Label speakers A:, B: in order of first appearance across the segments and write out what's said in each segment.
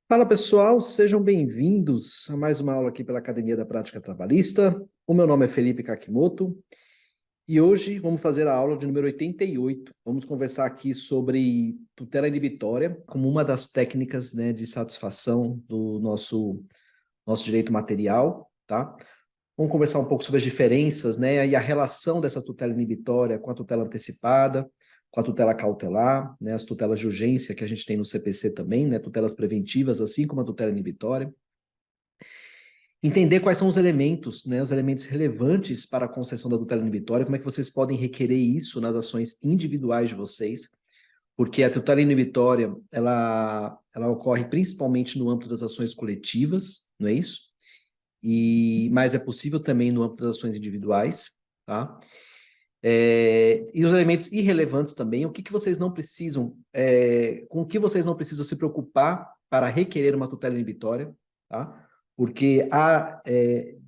A: Fala pessoal, sejam bem-vindos a mais uma aula aqui pela Academia da Prática Trabalhista. O meu nome é Felipe Kakimoto e hoje vamos fazer a aula de número 88. Vamos conversar aqui sobre tutela inibitória como uma das técnicas, né, de satisfação do nosso direito material, tá? Vamos conversar um pouco sobre as diferenças, né, e a relação dessa tutela inibitória com a tutela antecipada, com a tutela cautelar, né, as tutelas de urgência que a gente tem no CPC também, né, tutelas preventivas, assim como a tutela inibitória. Entender quais são os elementos, né, os elementos relevantes para a concessão da tutela inibitória, como é que vocês podem requerer isso nas ações individuais de vocês, porque a tutela inibitória, ela ocorre principalmente no âmbito das ações coletivas, não é isso? Mas é possível também no âmbito das ações individuais, tá? E os elementos irrelevantes também, o que que vocês não precisam, com o que vocês não precisam se preocupar para requerer uma tutela inibitória, tá? Porque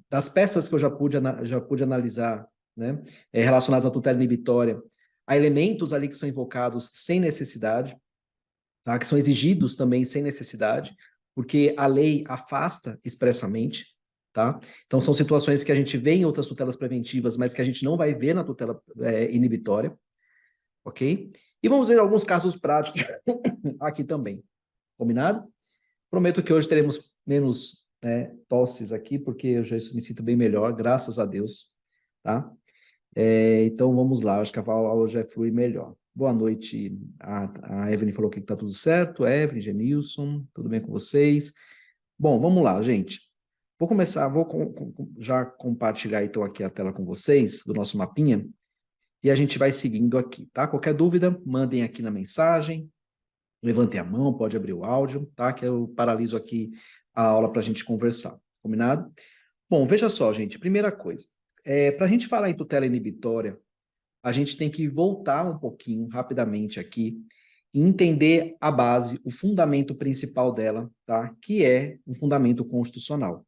A: das peças que eu já pude analisar, né, relacionadas à tutela inibitória, há elementos ali que são invocados sem necessidade, tá? Que são exigidos também sem necessidade, porque a lei afasta expressamente, tá? Então, são situações que a gente vê em outras tutelas preventivas, mas que a gente não vai ver na tutela inibitória, ok? E vamos ver alguns casos práticos aqui também, combinado? Prometo que hoje teremos menos, né, tosses aqui, porque eu já me sinto bem melhor, graças a Deus, tá? Então, vamos lá, acho que a aula já flui melhor. Boa noite, a Evelyn falou que está tudo certo, Evelyn, Genilson, tudo bem com vocês? Bom, vamos lá, gente. Vou começar, já compartilhar então aqui a tela com vocês, do nosso mapinha, e a gente vai seguindo aqui, tá? Qualquer dúvida, mandem aqui na mensagem, levantem a mão, pode abrir o áudio, tá? Que eu paraliso aqui a aula para a gente conversar, combinado? Bom, veja só, gente, primeira coisa, para a gente falar em tutela inibitória, a gente tem que voltar um pouquinho, rapidamente aqui, e entender a base, o fundamento principal dela, tá? Que é um fundamento constitucional.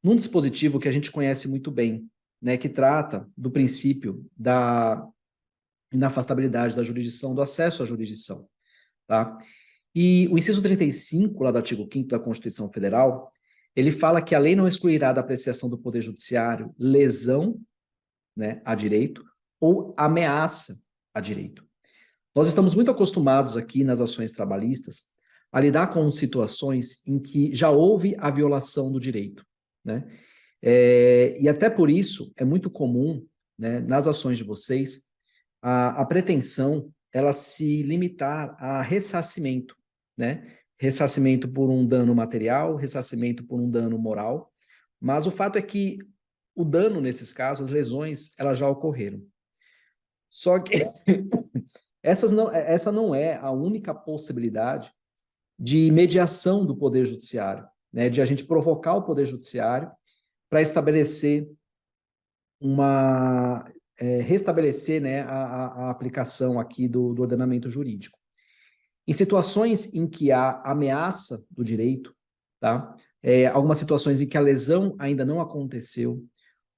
A: Num dispositivo que a gente conhece muito bem, né? Que trata do princípio da inafastabilidade da jurisdição, do acesso à jurisdição, tá? E o inciso 35, lá do artigo 5º da Constituição Federal, ele fala que a lei não excluirá da apreciação do Poder Judiciário lesão, né, a direito ou ameaça a direito. Nós estamos muito acostumados aqui nas ações trabalhistas a lidar com situações em que já houve a violação do direito, né? E até por isso é muito comum, né, nas ações de vocês, a pretensão ela se limitar a ressarcimento, né? Ressarcimento por um dano material, ressarcimento por um dano moral, mas o fato é que o dano, nesses casos, as lesões, elas já ocorreram. Só que essa não é a única possibilidade de mediação do Poder Judiciário, né? De a gente provocar o Poder Judiciário para estabelecer restabelecer, né, a aplicação aqui do ordenamento jurídico. Em situações em que há ameaça do direito, tá? Algumas situações em que a lesão ainda não aconteceu,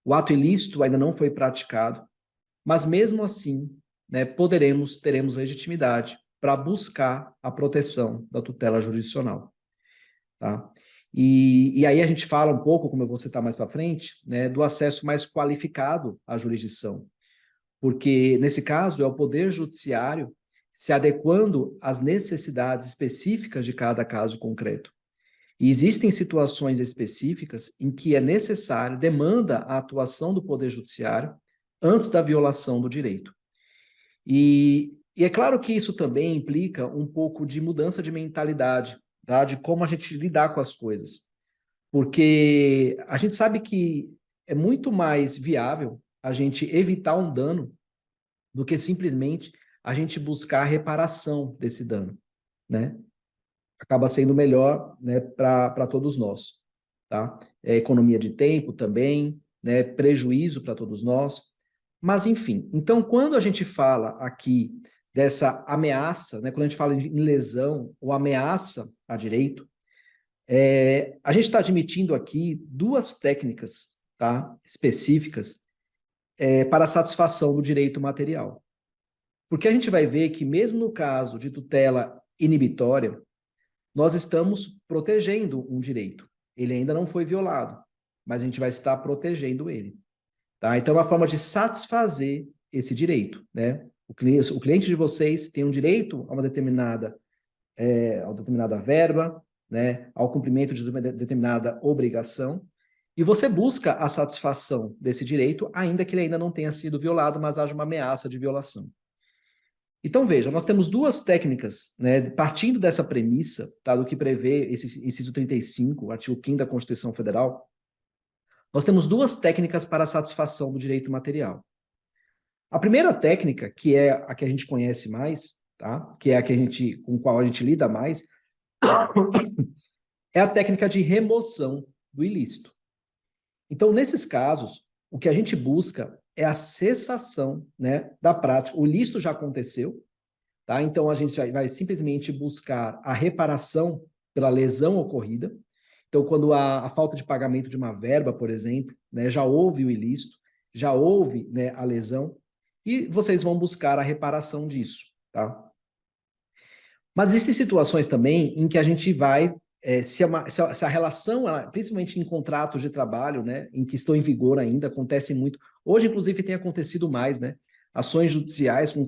A: o ato ilícito ainda não foi praticado, mas mesmo assim, né, teremos legitimidade para buscar a proteção da tutela jurisdicional, tá? E aí a gente fala um pouco, como eu vou citar mais para frente, né, do acesso mais qualificado à jurisdição, porque nesse caso é o Poder Judiciário se adequando às necessidades específicas de cada caso concreto. E existem situações específicas em que é necessário, demanda a atuação do Poder Judiciário antes da violação do direito. E é claro que isso também implica um pouco de mudança de mentalidade, tá? De como a gente lidar com as coisas. Porque a gente sabe que é muito mais viável a gente evitar um dano do que simplesmente a gente buscar a reparação desse dano, né? Acaba sendo melhor, né, para todos nós, tá? Economia de tempo também, né, prejuízo para todos nós. Mas, enfim, então, quando a gente fala aqui dessa ameaça, né, quando a gente fala em lesão ou ameaça a direito, a gente está admitindo aqui duas técnicas, tá, específicas, para a satisfação do direito material. Porque a gente vai ver que, mesmo no caso de tutela inibitória, nós estamos protegendo um direito. Ele ainda não foi violado, mas a gente vai estar protegendo ele. Tá? Então, é uma forma de satisfazer esse direito, né? O cliente de vocês tem um direito a uma determinada verba, né? Ao cumprimento de uma determinada obrigação, e você busca a satisfação desse direito, ainda que ele ainda não tenha sido violado, mas haja uma ameaça de violação. Então, veja, nós temos duas técnicas, né, partindo dessa premissa, tá, do que prevê esse inciso 35, o artigo 5º da Constituição Federal, nós temos duas técnicas para a satisfação do direito material. A primeira técnica, que é a que a gente conhece mais, tá, que é a que com a qual a gente lida mais, é a técnica de remoção do ilícito. Então, nesses casos, o que a gente busca é a cessação, né, da prática. O ilícito já aconteceu, tá? Então a gente vai simplesmente buscar a reparação pela lesão ocorrida. Então, quando há a falta de pagamento de uma verba, por exemplo, né, já houve o ilícito, já houve, né, a lesão, e vocês vão buscar a reparação disso, tá? Mas existem situações também em que a gente vai, se a relação, principalmente em contratos de trabalho, né, em que estão em vigor ainda, acontece muito. Hoje, inclusive, tem acontecido mais, né? Ações judiciais com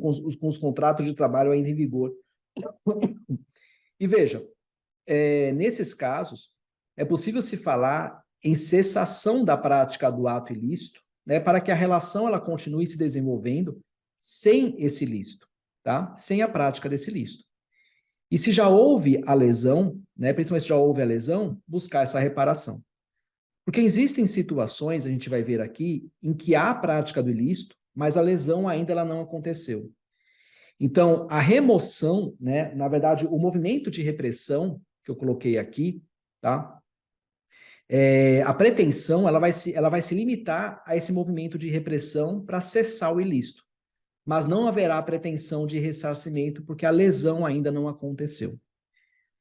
A: os contratos de trabalho ainda em vigor. E veja, nesses casos, é possível se falar em cessação da prática do ato ilícito, né, para que a relação ela continue se desenvolvendo sem esse ilícito, tá? Sem a prática desse ilícito. E se já houve a lesão, né, principalmente se já houve a lesão, buscar essa reparação. Porque existem situações, a gente vai ver aqui, em que há a prática do ilícito, mas a lesão ainda ela não aconteceu. Então, a remoção, né, na verdade, o movimento de repressão que eu coloquei aqui, tá? A pretensão ela vai se limitar a esse movimento de repressão para cessar o ilícito. Mas não haverá pretensão de ressarcimento porque a lesão ainda não aconteceu.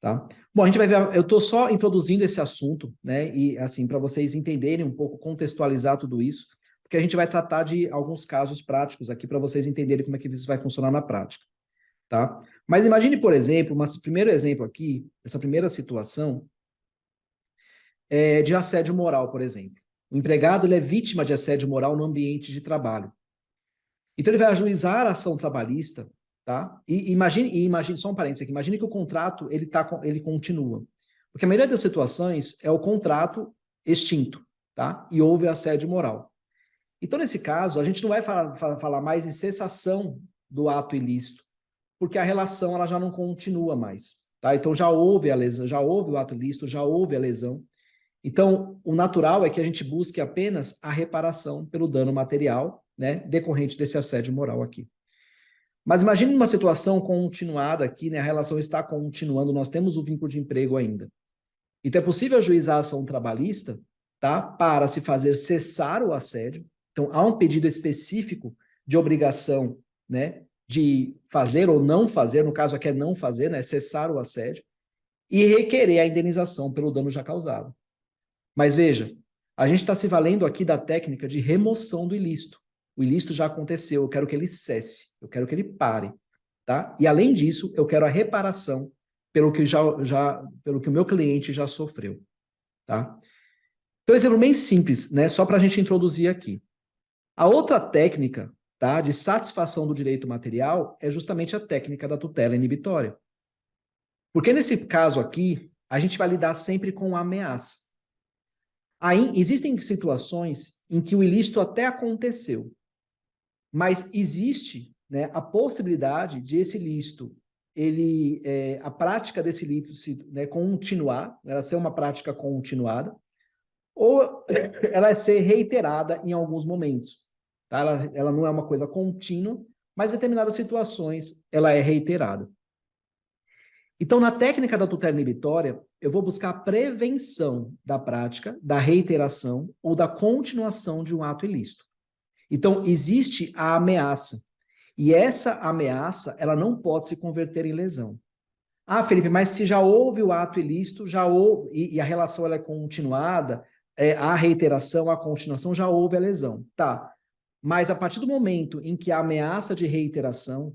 A: Tá? Bom, a gente vai ver, eu estou só introduzindo esse assunto, né? E assim, para vocês entenderem um pouco, contextualizar tudo isso, porque a gente vai tratar de alguns casos práticos aqui para vocês entenderem como é que isso vai funcionar na prática. Tá? Mas imagine, por exemplo, primeiro exemplo aqui, essa primeira situação, de assédio moral, por exemplo. O empregado ele é vítima de assédio moral no ambiente de trabalho. Então, ele vai ajuizar a ação trabalhista, tá? E imagine, só um parênteses aqui, imagine que o contrato, ele continua. Porque a maioria das situações é o contrato extinto, tá? E houve assédio moral. Então, nesse caso, a gente não vai falar mais em cessação do ato ilícito, porque a relação ela já não continua mais, tá? Então, já houve a lesão, já houve o ato ilícito, já houve a lesão. Então, o natural é que a gente busque apenas a reparação pelo dano material, né, decorrente desse assédio moral aqui. Mas imagine uma situação continuada aqui, né, a relação está continuando, nós temos o vínculo de emprego ainda. Então, é possível ajuizar a ação trabalhista, tá, para se fazer cessar o assédio. Então, há um pedido específico de obrigação, né, de fazer ou não fazer, no caso aqui é não fazer, né, cessar o assédio, e requerer a indenização pelo dano já causado. Mas veja, a gente está se valendo aqui da técnica de remoção do ilícito. O ilícito já aconteceu, eu quero que ele cesse, eu quero que ele pare, tá? E além disso, eu quero a reparação pelo que o meu cliente já sofreu, tá? Então, exemplo bem simples, né? Só para a gente introduzir aqui. A outra técnica, tá, de satisfação do direito material é justamente a técnica da tutela inibitória. Porque nesse caso aqui, a gente vai lidar sempre com a ameaça. Aí, existem situações em que o ilícito até aconteceu, mas existe, né, a possibilidade de esse ilícito, a prática desse ilícito né, continuar, ela ser uma prática continuada, ou ela ser reiterada em alguns momentos. Tá? Ela não é uma coisa contínua, mas em determinadas situações ela é reiterada. Então, na técnica da tutela inibitória, eu vou buscar a prevenção da prática, da reiteração ou da continuação de um ato ilícito. Então, existe a ameaça. E essa ameaça, ela não pode se converter em lesão. Ah, Felipe, mas se já houve o ato ilícito, já houve, e a relação ela é continuada, a reiteração, a continuação, já houve a lesão. Tá. Mas a partir do momento em que a ameaça de reiteração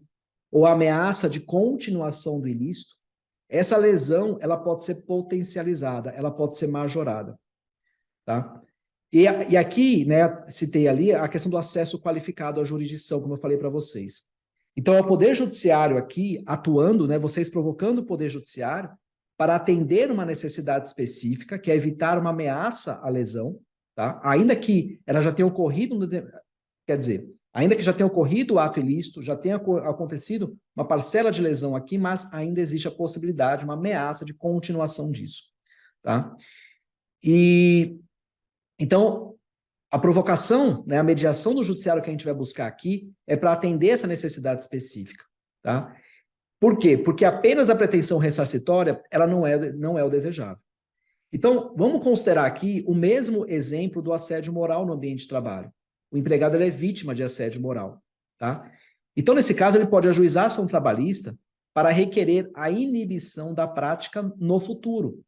A: ou a ameaça de continuação do ilícito, essa lesão ela pode ser potencializada, ela pode ser majorada, tá? E aqui, né, citei ali a questão do acesso qualificado à jurisdição, como eu falei para vocês. Então, é o Poder Judiciário aqui atuando, né, vocês provocando o Poder Judiciário para atender uma necessidade específica, que é evitar uma ameaça à lesão, tá? Ainda que ela já tenha ocorrido, quer dizer, ainda que já tenha ocorrido o ato ilícito, já tenha acontecido uma parcela de lesão aqui, mas ainda existe a possibilidade, uma ameaça de continuação disso, tá? E então, a provocação, né, a mediação do judiciário que a gente vai buscar aqui é para atender essa necessidade específica, tá? Por quê? Porque apenas a pretensão ressarcitória, ela não é o desejável. Então, vamos considerar aqui o mesmo exemplo do assédio moral no ambiente de trabalho. O empregado ele é vítima de assédio moral, tá? Então, nesse caso, ele pode ajuizar a ação trabalhista para requerer a inibição da prática no futuro,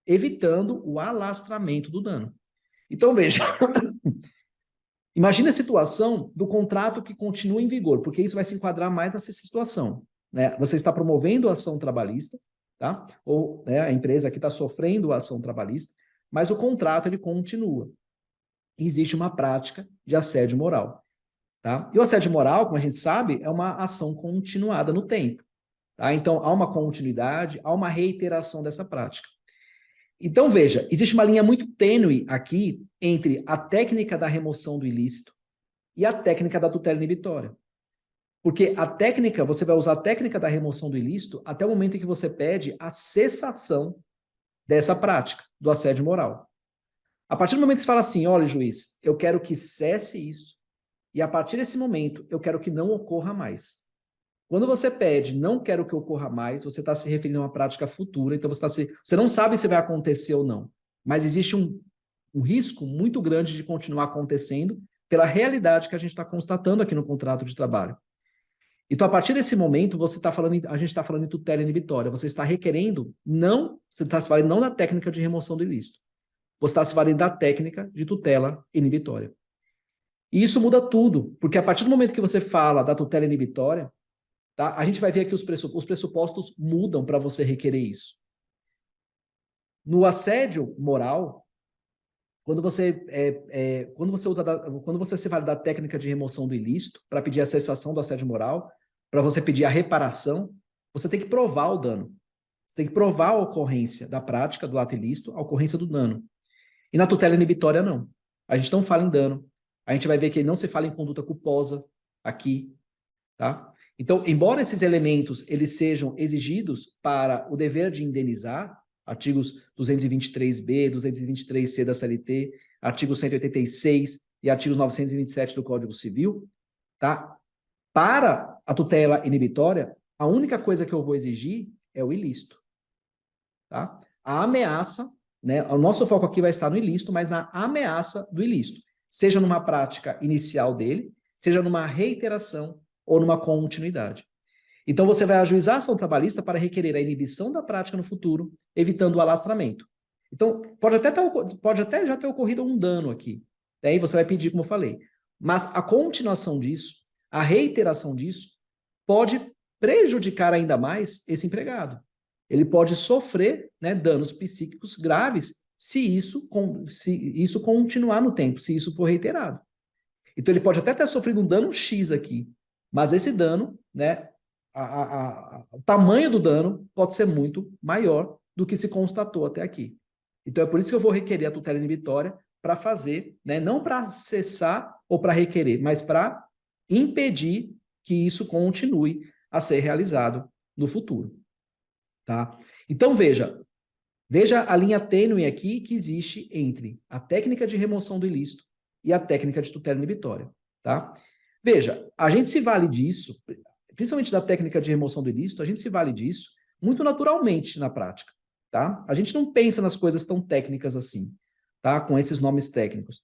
A: evitando o alastramento do dano. Então, veja, imagine a situação do contrato que continua em vigor, porque isso vai se enquadrar mais nessa situação, né? Você está promovendo a ação trabalhista, tá? Ou, né, a empresa que está sofrendo a ação trabalhista, mas o contrato ele continua. Existe uma prática de assédio moral, tá? E o assédio moral, como a gente sabe, é uma ação continuada no tempo, tá? Então, há uma continuidade, há uma reiteração dessa prática. Então, veja, existe uma linha muito tênue aqui entre a técnica da remoção do ilícito e a técnica da tutela inibitória. Porque a técnica, você vai usar a técnica da remoção do ilícito até o momento em que você pede a cessação dessa prática, do assédio moral. A partir do momento que você fala assim, olha, juiz, eu quero que cesse isso, e a partir desse momento eu quero que não ocorra mais. Quando você pede não quero que ocorra mais, você está se referindo a uma prática futura, então você não sabe se vai acontecer ou não, mas existe um risco muito grande de continuar acontecendo pela realidade que a gente está constatando aqui no contrato de trabalho. Então, a partir desse momento, a gente está falando em tutela inibitória, você está requerendo você está se valendo não da técnica de remoção do ilícito, você está se valendo da técnica de tutela inibitória. E isso muda tudo, porque a partir do momento que você fala da tutela inibitória, tá? A gente vai ver aqui os pressupostos mudam para você requerer isso. No assédio moral, quando você se vale da técnica de remoção do ilícito para pedir a cessação do assédio moral, para você pedir a reparação, você tem que provar o dano. Você tem que provar a ocorrência da prática do ato ilícito, a ocorrência do dano. E na tutela inibitória, não. A gente não fala em dano. A gente vai ver que não se fala em conduta culposa aqui, tá? Então, embora esses elementos eles sejam exigidos para o dever de indenizar, artigos 223B, 223C da CLT, artigo 186 e artigos 927 do Código Civil, tá? Para a tutela inibitória, a única coisa que eu vou exigir é o ilícito, tá? A ameaça, né? O nosso foco aqui vai estar no ilícito, mas na ameaça do ilícito, seja numa prática inicial dele, seja numa reiteração ou numa continuidade. Então, você vai ajuizar a ação trabalhista para requerer a inibição da prática no futuro, evitando o alastramento. Então, pode até já ter ocorrido um dano aqui. Daí você vai pedir, como eu falei. Mas a continuação disso, a reiteração disso, pode prejudicar ainda mais esse empregado. Ele pode sofrer, né, danos psíquicos graves se isso continuar no tempo, se isso for reiterado. Então, ele pode até ter sofrido um dano X aqui, mas esse dano, né, o tamanho do dano pode ser muito maior do que se constatou até aqui. Então, é por isso que eu vou requerer a tutela inibitória para fazer, né, não para cessar ou para requerer, mas para impedir que isso continue a ser realizado no futuro. Tá? Então, veja a linha tênue aqui que existe entre a técnica de remoção do ilícito e a técnica de tutela inibitória, tá? Veja, a gente se vale disso, principalmente da técnica de remoção do ilícito, a gente se vale disso muito naturalmente na prática, tá? A gente não pensa nas coisas tão técnicas assim, tá? Com esses nomes técnicos.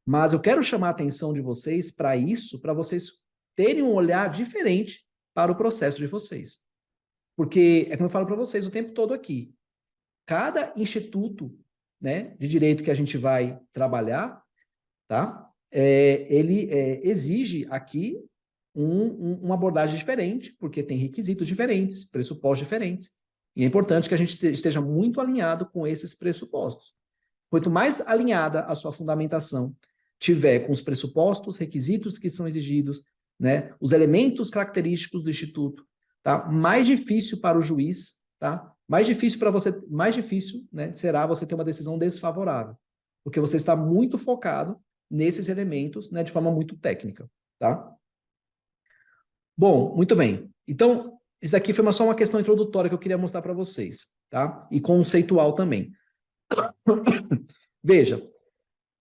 A: Mas eu quero chamar a atenção de vocês para isso, para vocês terem um olhar diferente para o processo de vocês. Porque, é como eu falo para vocês o tempo todo aqui, cada instituto, né, de direito que a gente vai trabalhar, tá? Ele exige aqui uma abordagem diferente, porque tem requisitos diferentes, pressupostos diferentes. E é importante que a gente esteja muito alinhado com esses pressupostos. Quanto mais alinhada a sua fundamentação tiver com os pressupostos, requisitos que são exigidos, né, os elementos característicos do instituto, tá? Mais difícil para o juiz, tá? Mais difícil, né, será você ter uma decisão desfavorável, porque você está muito focado nesses elementos, né, de forma muito técnica, tá? Bom, muito bem. Então, isso aqui foi só uma questão introdutória que eu queria mostrar para vocês, tá? E conceitual também. Veja,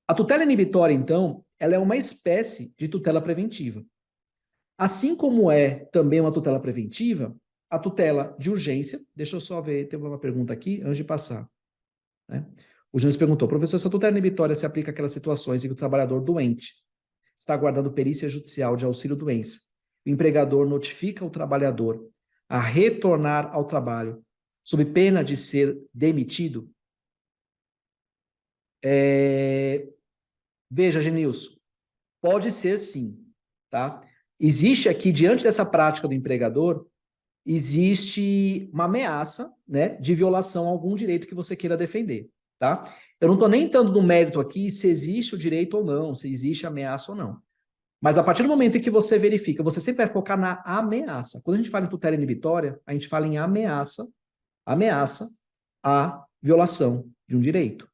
A: a tutela inibitória, então, ela é uma espécie de tutela preventiva. Assim como é também uma tutela preventiva, a tutela de urgência, deixa eu só ver, tem uma pergunta aqui antes de passar, né? O Jones perguntou, professor, essa tutela inibitória se aplica àquelas situações em que o trabalhador doente está aguardando perícia judicial de auxílio-doença. O empregador notifica o trabalhador a retornar ao trabalho sob pena de ser demitido? Veja, Genilson, pode ser sim, tá? Existe aqui, diante dessa prática do empregador, existe uma ameaça, né, de violação a algum direito que você queira defender, tá? Eu não estou nem entrando no mérito aqui se existe o direito ou não, se existe ameaça ou não. Mas a partir do momento em que você verifica, você sempre vai focar na ameaça. Quando a gente fala em tutela inibitória, a gente fala em ameaça à violação de um direito.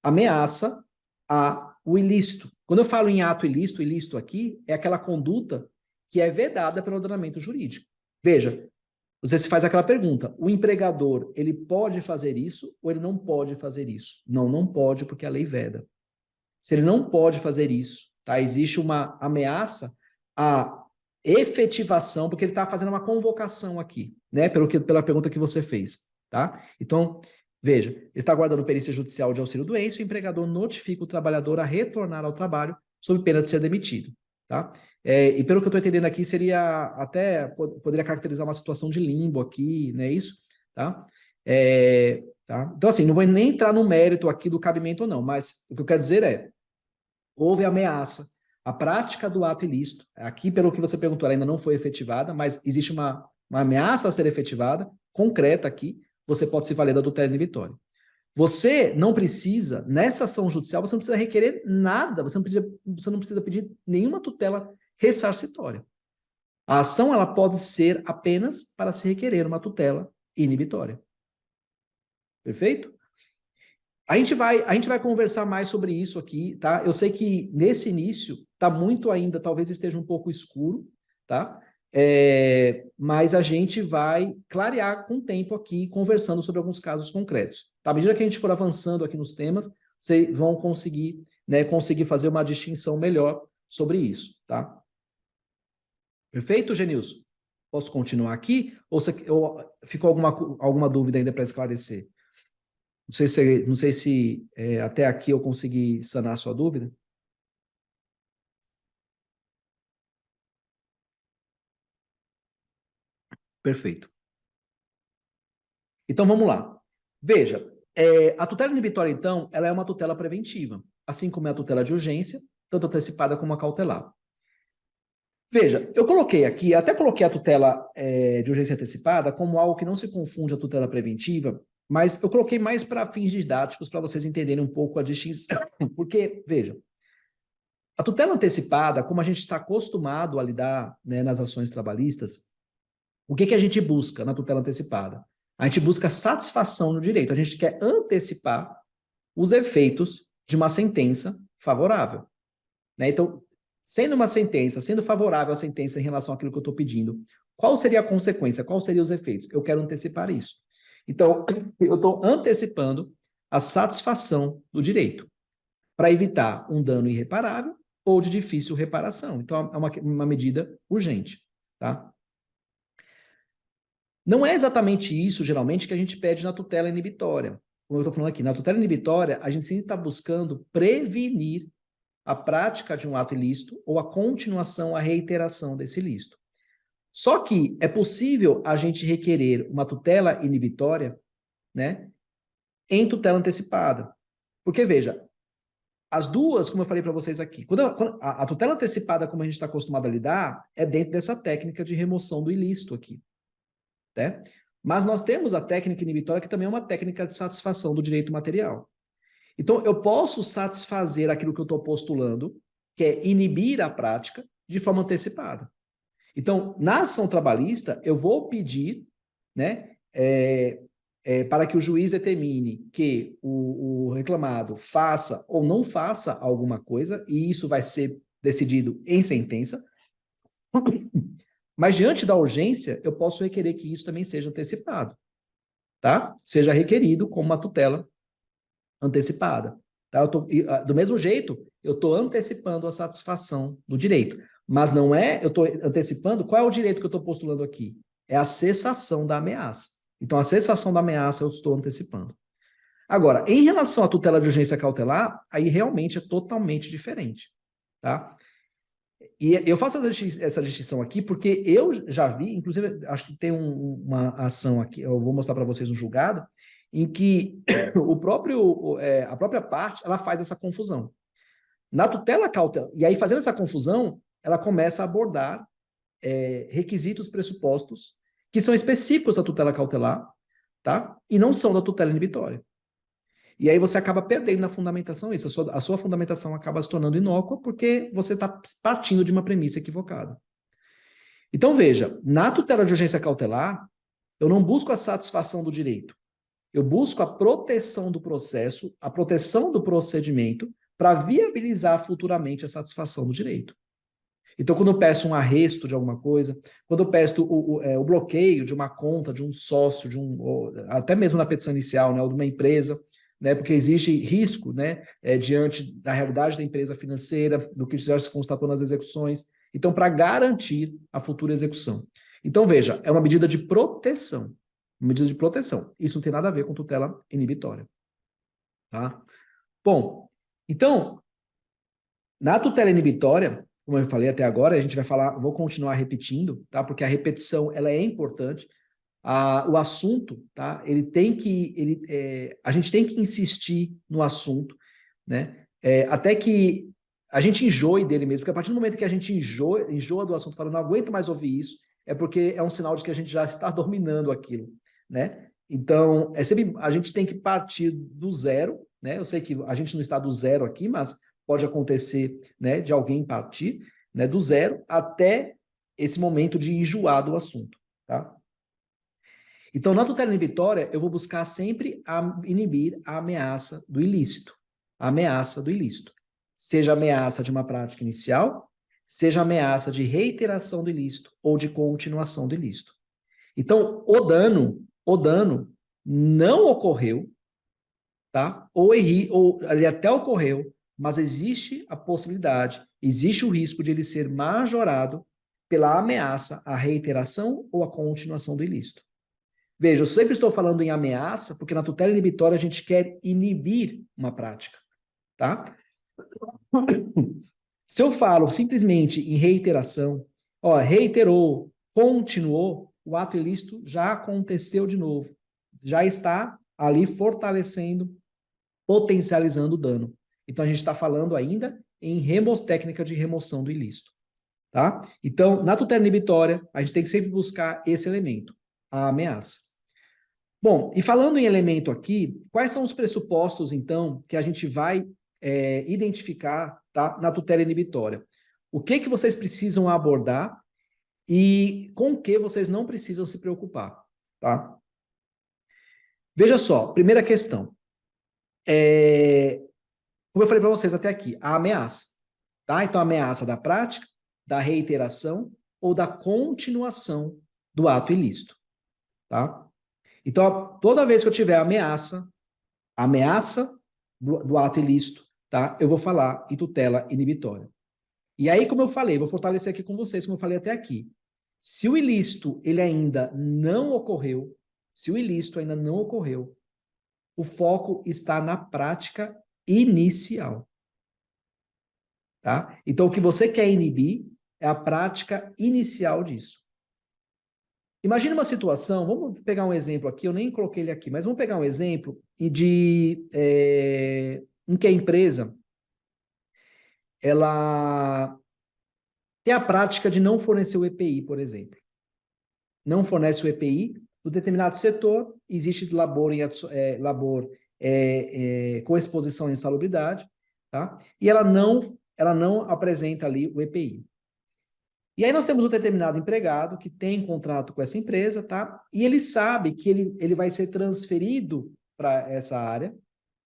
A: Ameaça ao ilícito. Quando eu falo em ato ilícito, ilícito aqui é aquela conduta que é vedada pelo ordenamento jurídico. Veja, você se faz aquela pergunta, o empregador, ele pode fazer isso ou ele não pode fazer isso? Não, não pode porque a lei veda. Se ele não pode fazer isso, tá? Existe uma ameaça à efetivação, porque ele está fazendo uma convocação aqui, né? Pela pergunta que você fez, tá? Então, veja, ele está aguardando perícia judicial de auxílio-doença, o empregador notifica o trabalhador a retornar ao trabalho sob pena de ser demitido, tá? E pelo que eu estou entendendo aqui, seria até, poderia caracterizar uma situação de limbo aqui, não é isso? Tá? Tá? Então, assim, não vou nem entrar no mérito aqui do cabimento ou não, mas o que eu quero dizer é, houve ameaça, a prática do ato ilícito, aqui pelo que você perguntou, ela ainda não foi efetivada, mas existe uma ameaça a ser efetivada, concreta aqui, você pode se valer da tutela inibitória. Você não precisa, nessa ação judicial, você não precisa requerer nada, você não precisa pedir nenhuma tutela ressarcitória. A ação ela pode ser apenas para se requerer uma tutela inibitória. Perfeito? A gente vai conversar mais sobre isso aqui, tá? Eu sei que nesse início está muito ainda, talvez esteja um pouco escuro, tá? Mas a gente vai clarear com o tempo aqui, conversando sobre alguns casos concretos. Tá? À medida que a gente for avançando aqui nos temas, vocês vão conseguir, né, fazer uma distinção melhor sobre isso, tá? Perfeito, Genilson? Posso continuar aqui? Ou ficou alguma dúvida ainda para esclarecer? Não sei se até aqui eu consegui sanar a sua dúvida. Perfeito. Então, vamos lá. Veja, a tutela inibitória, então, ela é uma tutela preventiva, assim como é a tutela de urgência, tanto antecipada como a cautelar. Veja, eu coloquei aqui, até coloquei a tutela de urgência antecipada como algo que não se confunde a tutela preventiva, mas eu coloquei mais para fins didáticos, para vocês entenderem um pouco a distinção. Porque, veja, a tutela antecipada, como a gente está acostumado a lidar, né, nas ações trabalhistas, o que a gente busca na tutela antecipada? A gente busca satisfação no direito, a gente quer antecipar os efeitos de uma sentença favorável, né? Então, sendo uma sentença, sendo favorável a sentença em relação àquilo que eu estou pedindo, qual seria a consequência? Quais seriam os efeitos? Eu quero antecipar isso. Então, eu estou antecipando a satisfação do direito para evitar um dano irreparável ou de difícil reparação. Então, é uma medida urgente, tá? Não é exatamente isso, geralmente, que a gente pede na tutela inibitória. Como eu estou falando aqui, na tutela inibitória, a gente sempre está buscando prevenir a prática de um ato ilícito ou a continuação, a reiteração desse ilícito. Só que é possível a gente requerer uma tutela inibitória, né, em tutela antecipada. Porque, veja, as duas, como eu falei para vocês aqui, quando a tutela antecipada, como a gente está acostumado a lidar, é dentro dessa técnica de remoção do ilícito aqui, né? Mas nós temos a técnica inibitória, que também é uma técnica de satisfação do direito material. Então, eu posso satisfazer aquilo que eu estou postulando, que é inibir a prática, de forma antecipada. Então, na ação trabalhista, eu vou pedir, né, para que o juiz determine que o reclamado faça ou não faça alguma coisa, e isso vai ser decidido em sentença. Mas, diante da urgência, eu posso requerer que isso também seja antecipado, tá? Seja requerido como uma tutela antecipada. Tá? Do mesmo jeito, eu estou antecipando a satisfação do direito. Mas não é, eu estou antecipando, qual é o direito que eu estou postulando aqui? É a cessação da ameaça. Então, a cessação da ameaça eu estou antecipando. Agora, em relação à tutela de urgência cautelar, aí realmente é totalmente diferente. Tá? E eu faço essa distinção aqui porque eu já vi, inclusive, acho que tem uma ação aqui, eu vou mostrar para vocês no julgado, em que a própria parte ela faz essa confusão. Na tutela cautelar, e aí fazendo essa confusão, ela começa a abordar requisitos pressupostos que são específicos da tutela cautelar, tá? E não são da tutela inibitória. E aí você acaba perdendo na fundamentação isso. A sua fundamentação acaba se tornando inócua porque você está partindo de uma premissa equivocada. Então, veja, na tutela de urgência cautelar, eu não busco a satisfação do direito. Eu busco a proteção do processo, a proteção do procedimento, para viabilizar futuramente a satisfação do direito. Então, quando eu peço um arresto de alguma coisa, quando eu peço o bloqueio de uma conta, de um sócio, até mesmo na petição inicial, né, ou de uma empresa, né, porque existe risco, né, diante da realidade da empresa financeira, do que já se constatou nas execuções. Então, para garantir a futura execução. Então, veja, é uma medida de proteção. Uma medida de proteção. Isso não tem nada a ver com tutela inibitória. Tá? Bom, então, na tutela inibitória, como eu falei até agora, a gente vai falar, vou continuar repetindo, tá? Porque a repetição ela é importante. O assunto, tá? A gente tem que insistir no assunto, né? Até que a gente enjoe dele mesmo, porque a partir do momento que a gente enjoa do assunto, fala, não aguento mais ouvir isso, é porque é um sinal de que a gente já está dominando aquilo, né? Então, sempre, a gente tem que partir do zero, né? Eu sei que a gente não está do zero aqui, mas pode acontecer, né, de alguém partir, né, do zero até esse momento de enjoar do assunto, tá? Então, na tutela inibitória, eu vou buscar sempre inibir a ameaça do ilícito. A ameaça do ilícito. Seja ameaça de uma prática inicial, seja ameaça de reiteração do ilícito ou de continuação do ilícito. Então, o dano não ocorreu, tá? Ou ele até ocorreu, mas existe a possibilidade, existe o risco de ele ser majorado pela ameaça à reiteração ou à continuação do ilícito. Veja, eu sempre estou falando em ameaça, porque na tutela inibitória a gente quer inibir uma prática, tá? Se eu falo simplesmente em reiteração, reiterou, continuou, o ato ilícito já aconteceu de novo. Já está ali fortalecendo, potencializando o dano. Então, a gente está falando ainda em técnica de remoção do ilícito. Tá? Então, na tutela inibitória, a gente tem que sempre buscar esse elemento, a ameaça. Bom, e falando em elemento aqui, quais são os pressupostos, então, que a gente vai identificar, tá, na tutela inibitória? O que vocês precisam abordar e com o que vocês não precisam se preocupar, tá? Veja só, primeira questão. Como eu falei para vocês até aqui, a ameaça, tá? Então, a ameaça da prática, da reiteração ou da continuação do ato ilícito, tá? Então, toda vez que eu tiver ameaça do ato ilícito, tá? Eu vou falar em tutela inibitória. E aí, como eu falei, vou fortalecer aqui com vocês, como eu falei até aqui. Se o ilícito ele ainda não ocorreu, o foco está na prática inicial. Tá? Então, o que você quer inibir é a prática inicial disso. Imagina uma situação, vamos pegar um exemplo aqui, eu nem coloquei ele aqui, mas vamos pegar um exemplo em que a empresa ela tem a prática de não fornecer o EPI, por exemplo. Não fornece o EPI, no determinado setor, existe labor, com exposição à insalubridade, tá? E ela não apresenta ali o EPI. E aí nós temos um determinado empregado que tem contrato com essa empresa, tá? E ele sabe que ele vai ser transferido para essa área,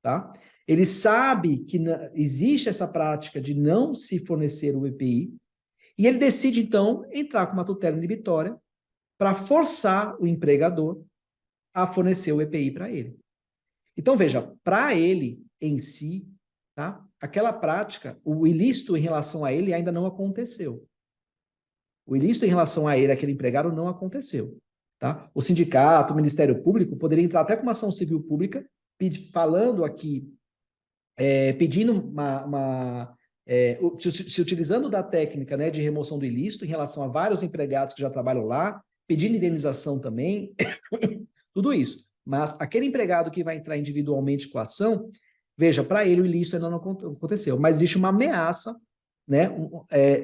A: tá? Ele sabe que existe essa prática de não se fornecer o EPI, e ele decide, então, entrar com uma tutela inibitória para forçar o empregador a fornecer o EPI para ele. Então, veja, para ele em si, tá? Aquela prática, o ilícito em relação a ele ainda não aconteceu. O ilícito em relação a ele, aquele empregado, não aconteceu. Tá? O sindicato, o Ministério Público, poderia entrar até com uma ação civil pública, falando aqui, pedindo se utilizando da técnica, né, de remoção do ilícito em relação a vários empregados que já trabalham lá, pedindo indenização também, tudo isso. Mas aquele empregado que vai entrar individualmente com a ação, veja, para ele o ilícito ainda não aconteceu, mas existe uma ameaça, né,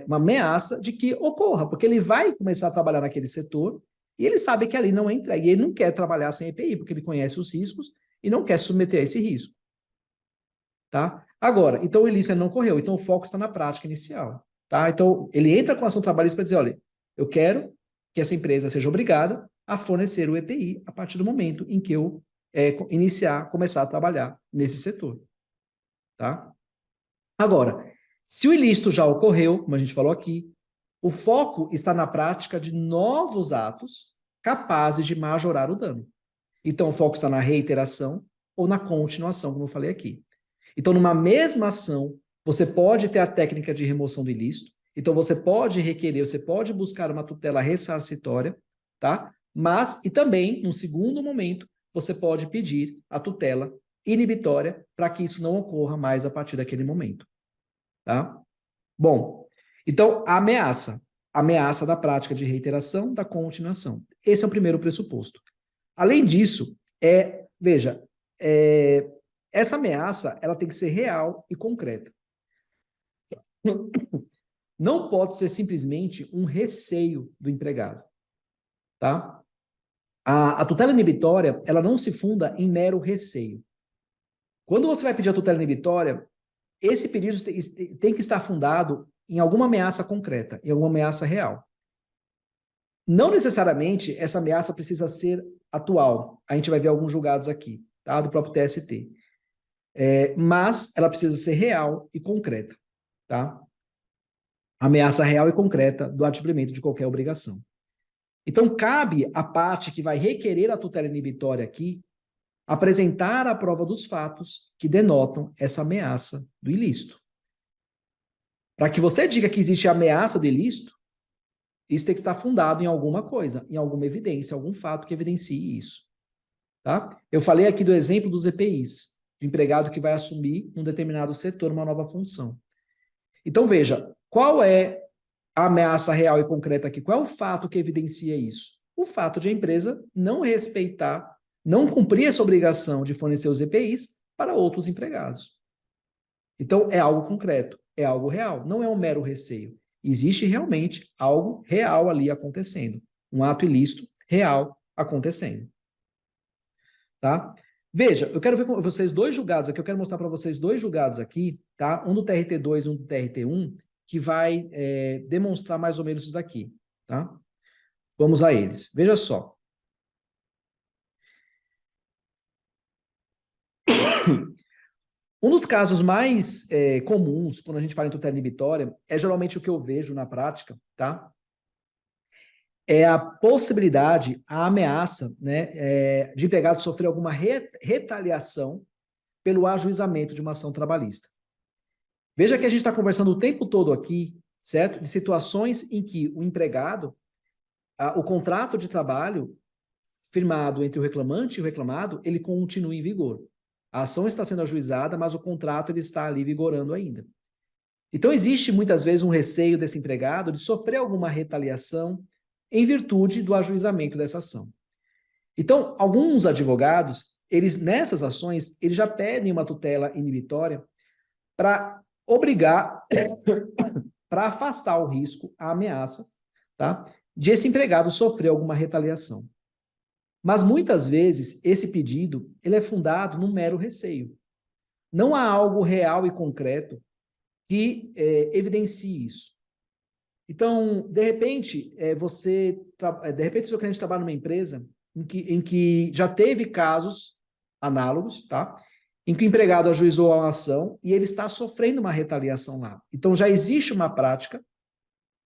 A: uma ameaça de que ocorra, porque ele vai começar a trabalhar naquele setor e ele sabe que ali não é entregue, e ele não quer trabalhar sem EPI, porque ele conhece os riscos e não quer submeter a esse risco. Tá? Agora, então o ilícito não ocorreu, então o foco está na prática inicial. Tá? Então, ele entra com a ação trabalhista para dizer, olha, eu quero que essa empresa seja obrigada a fornecer o EPI a partir do momento em que eu começar a trabalhar nesse setor. Tá? Agora, se o ilícito já ocorreu, como a gente falou aqui, o foco está na prática de novos atos capazes de majorar o dano. Então, o foco está na reiteração ou na continuação, como eu falei aqui. Então, numa mesma ação, você pode ter a técnica de remoção do ilícito, então você pode requerer, você pode buscar uma tutela ressarcitória, tá? Mas, e também, num segundo momento, você pode pedir a tutela inibitória para que isso não ocorra mais a partir daquele momento. Tá? Bom, então, a ameaça da prática de reiteração, da continuação. Esse é o primeiro pressuposto. Além disso, veja, essa ameaça ela tem que ser real e concreta. Não pode ser simplesmente um receio do empregado. Tá? A tutela inibitória ela não se funda em mero receio. Quando você vai pedir a tutela inibitória, esse pedido tem que estar fundado em alguma ameaça concreta, em alguma ameaça real. Não necessariamente essa ameaça precisa ser atual. A gente vai ver alguns julgados aqui, tá? Do próprio TST. Mas ela precisa ser real e concreta. Tá? Ameaça real e concreta do adimplemento de qualquer obrigação. Então, cabe à parte que vai requerer a tutela inibitória aqui apresentar a prova dos fatos que denotam essa ameaça do ilícito. Para que você diga que existe ameaça do ilícito, isso tem que estar fundado em alguma coisa, em alguma evidência, algum fato que evidencie isso. Tá? Eu falei aqui do exemplo dos EPIs, do empregado que vai assumir num determinado setor uma nova função. Então, veja, qual é a ameaça real e concreta aqui? Qual é o fato que evidencia isso? O fato de a empresa não respeitar, não cumprir essa obrigação de fornecer os EPIs para outros empregados. Então, é algo concreto, é algo real, não é um mero receio. Existe realmente algo real ali acontecendo, um ato ilícito real acontecendo. Tá? Veja, eu quero ver com vocês dois julgados aqui, eu quero mostrar para vocês dois julgados aqui, tá? Um do TRT2 e um do TRT1, que vai demonstrar mais ou menos isso daqui, tá? Vamos a eles. Veja só. Um dos casos mais comuns, quando a gente fala em tutela inibitória, é geralmente o que eu vejo na prática, tá? É a possibilidade, a ameaça, né, de empregado sofrer alguma retaliação pelo ajuizamento de uma ação trabalhista. Veja que a gente está conversando o tempo todo aqui, certo? De situações em que o empregado, o contrato de trabalho firmado entre o reclamante e o reclamado, ele continua em vigor. A ação está sendo ajuizada, mas o contrato ele está ali vigorando ainda. Então, existe muitas vezes um receio desse empregado de sofrer alguma retaliação em virtude do ajuizamento dessa ação. Então, alguns advogados, eles nessas ações, eles já pedem uma tutela inibitória para obrigar, para afastar o risco, a ameaça, tá? De esse empregado sofrer alguma retaliação. Mas muitas vezes esse pedido ele é fundado num mero receio. Não há algo real e concreto que evidencie isso. Então, de repente, o seu cliente trabalha numa empresa em que já teve casos análogos, tá? Em que o empregado ajuizou a ação e ele está sofrendo uma retaliação lá. Então, já existe uma prática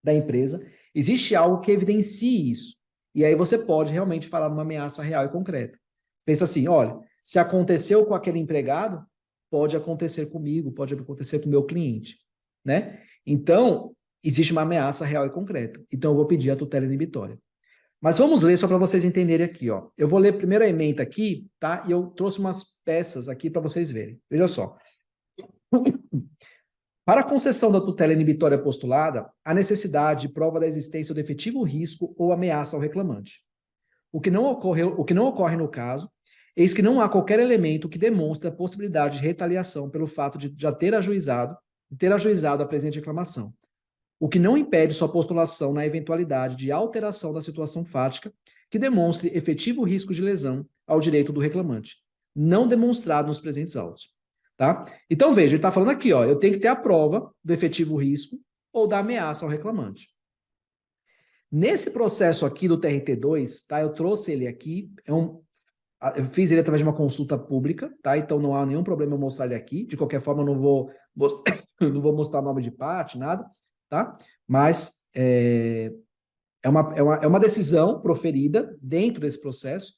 A: da empresa, existe algo que evidencie isso. E aí você pode realmente falar uma ameaça real e concreta. Pensa assim, olha, se aconteceu com aquele empregado, pode acontecer comigo, pode acontecer com o meu cliente, né? Então, existe uma ameaça real e concreta. Então, eu vou pedir a tutela inibitória. Mas vamos ler só para vocês entenderem aqui, ó. Eu vou ler primeiro a ementa aqui, tá? E eu trouxe umas peças aqui para vocês verem. Veja só. Para a concessão da tutela inibitória postulada, há necessidade de prova da existência do efetivo risco ou ameaça ao reclamante. O que não ocorre no caso, eis que não há qualquer elemento que demonstre a possibilidade de retaliação pelo fato de já ter ajuizado a presente reclamação, o que não impede sua postulação na eventualidade de alteração da situação fática que demonstre efetivo risco de lesão ao direito do reclamante, não demonstrado nos presentes autos. Tá? Então, veja, ele está falando aqui, ó, eu tenho que ter a prova do efetivo risco ou da ameaça ao reclamante. Nesse processo aqui do TRT2, tá, eu trouxe ele aqui, eu fiz ele através de uma consulta pública, tá? Então não há nenhum problema eu mostrar ele aqui. De qualquer forma, eu não vou, não vou mostrar nome de parte, nada, tá? Mas é uma decisão proferida dentro desse processo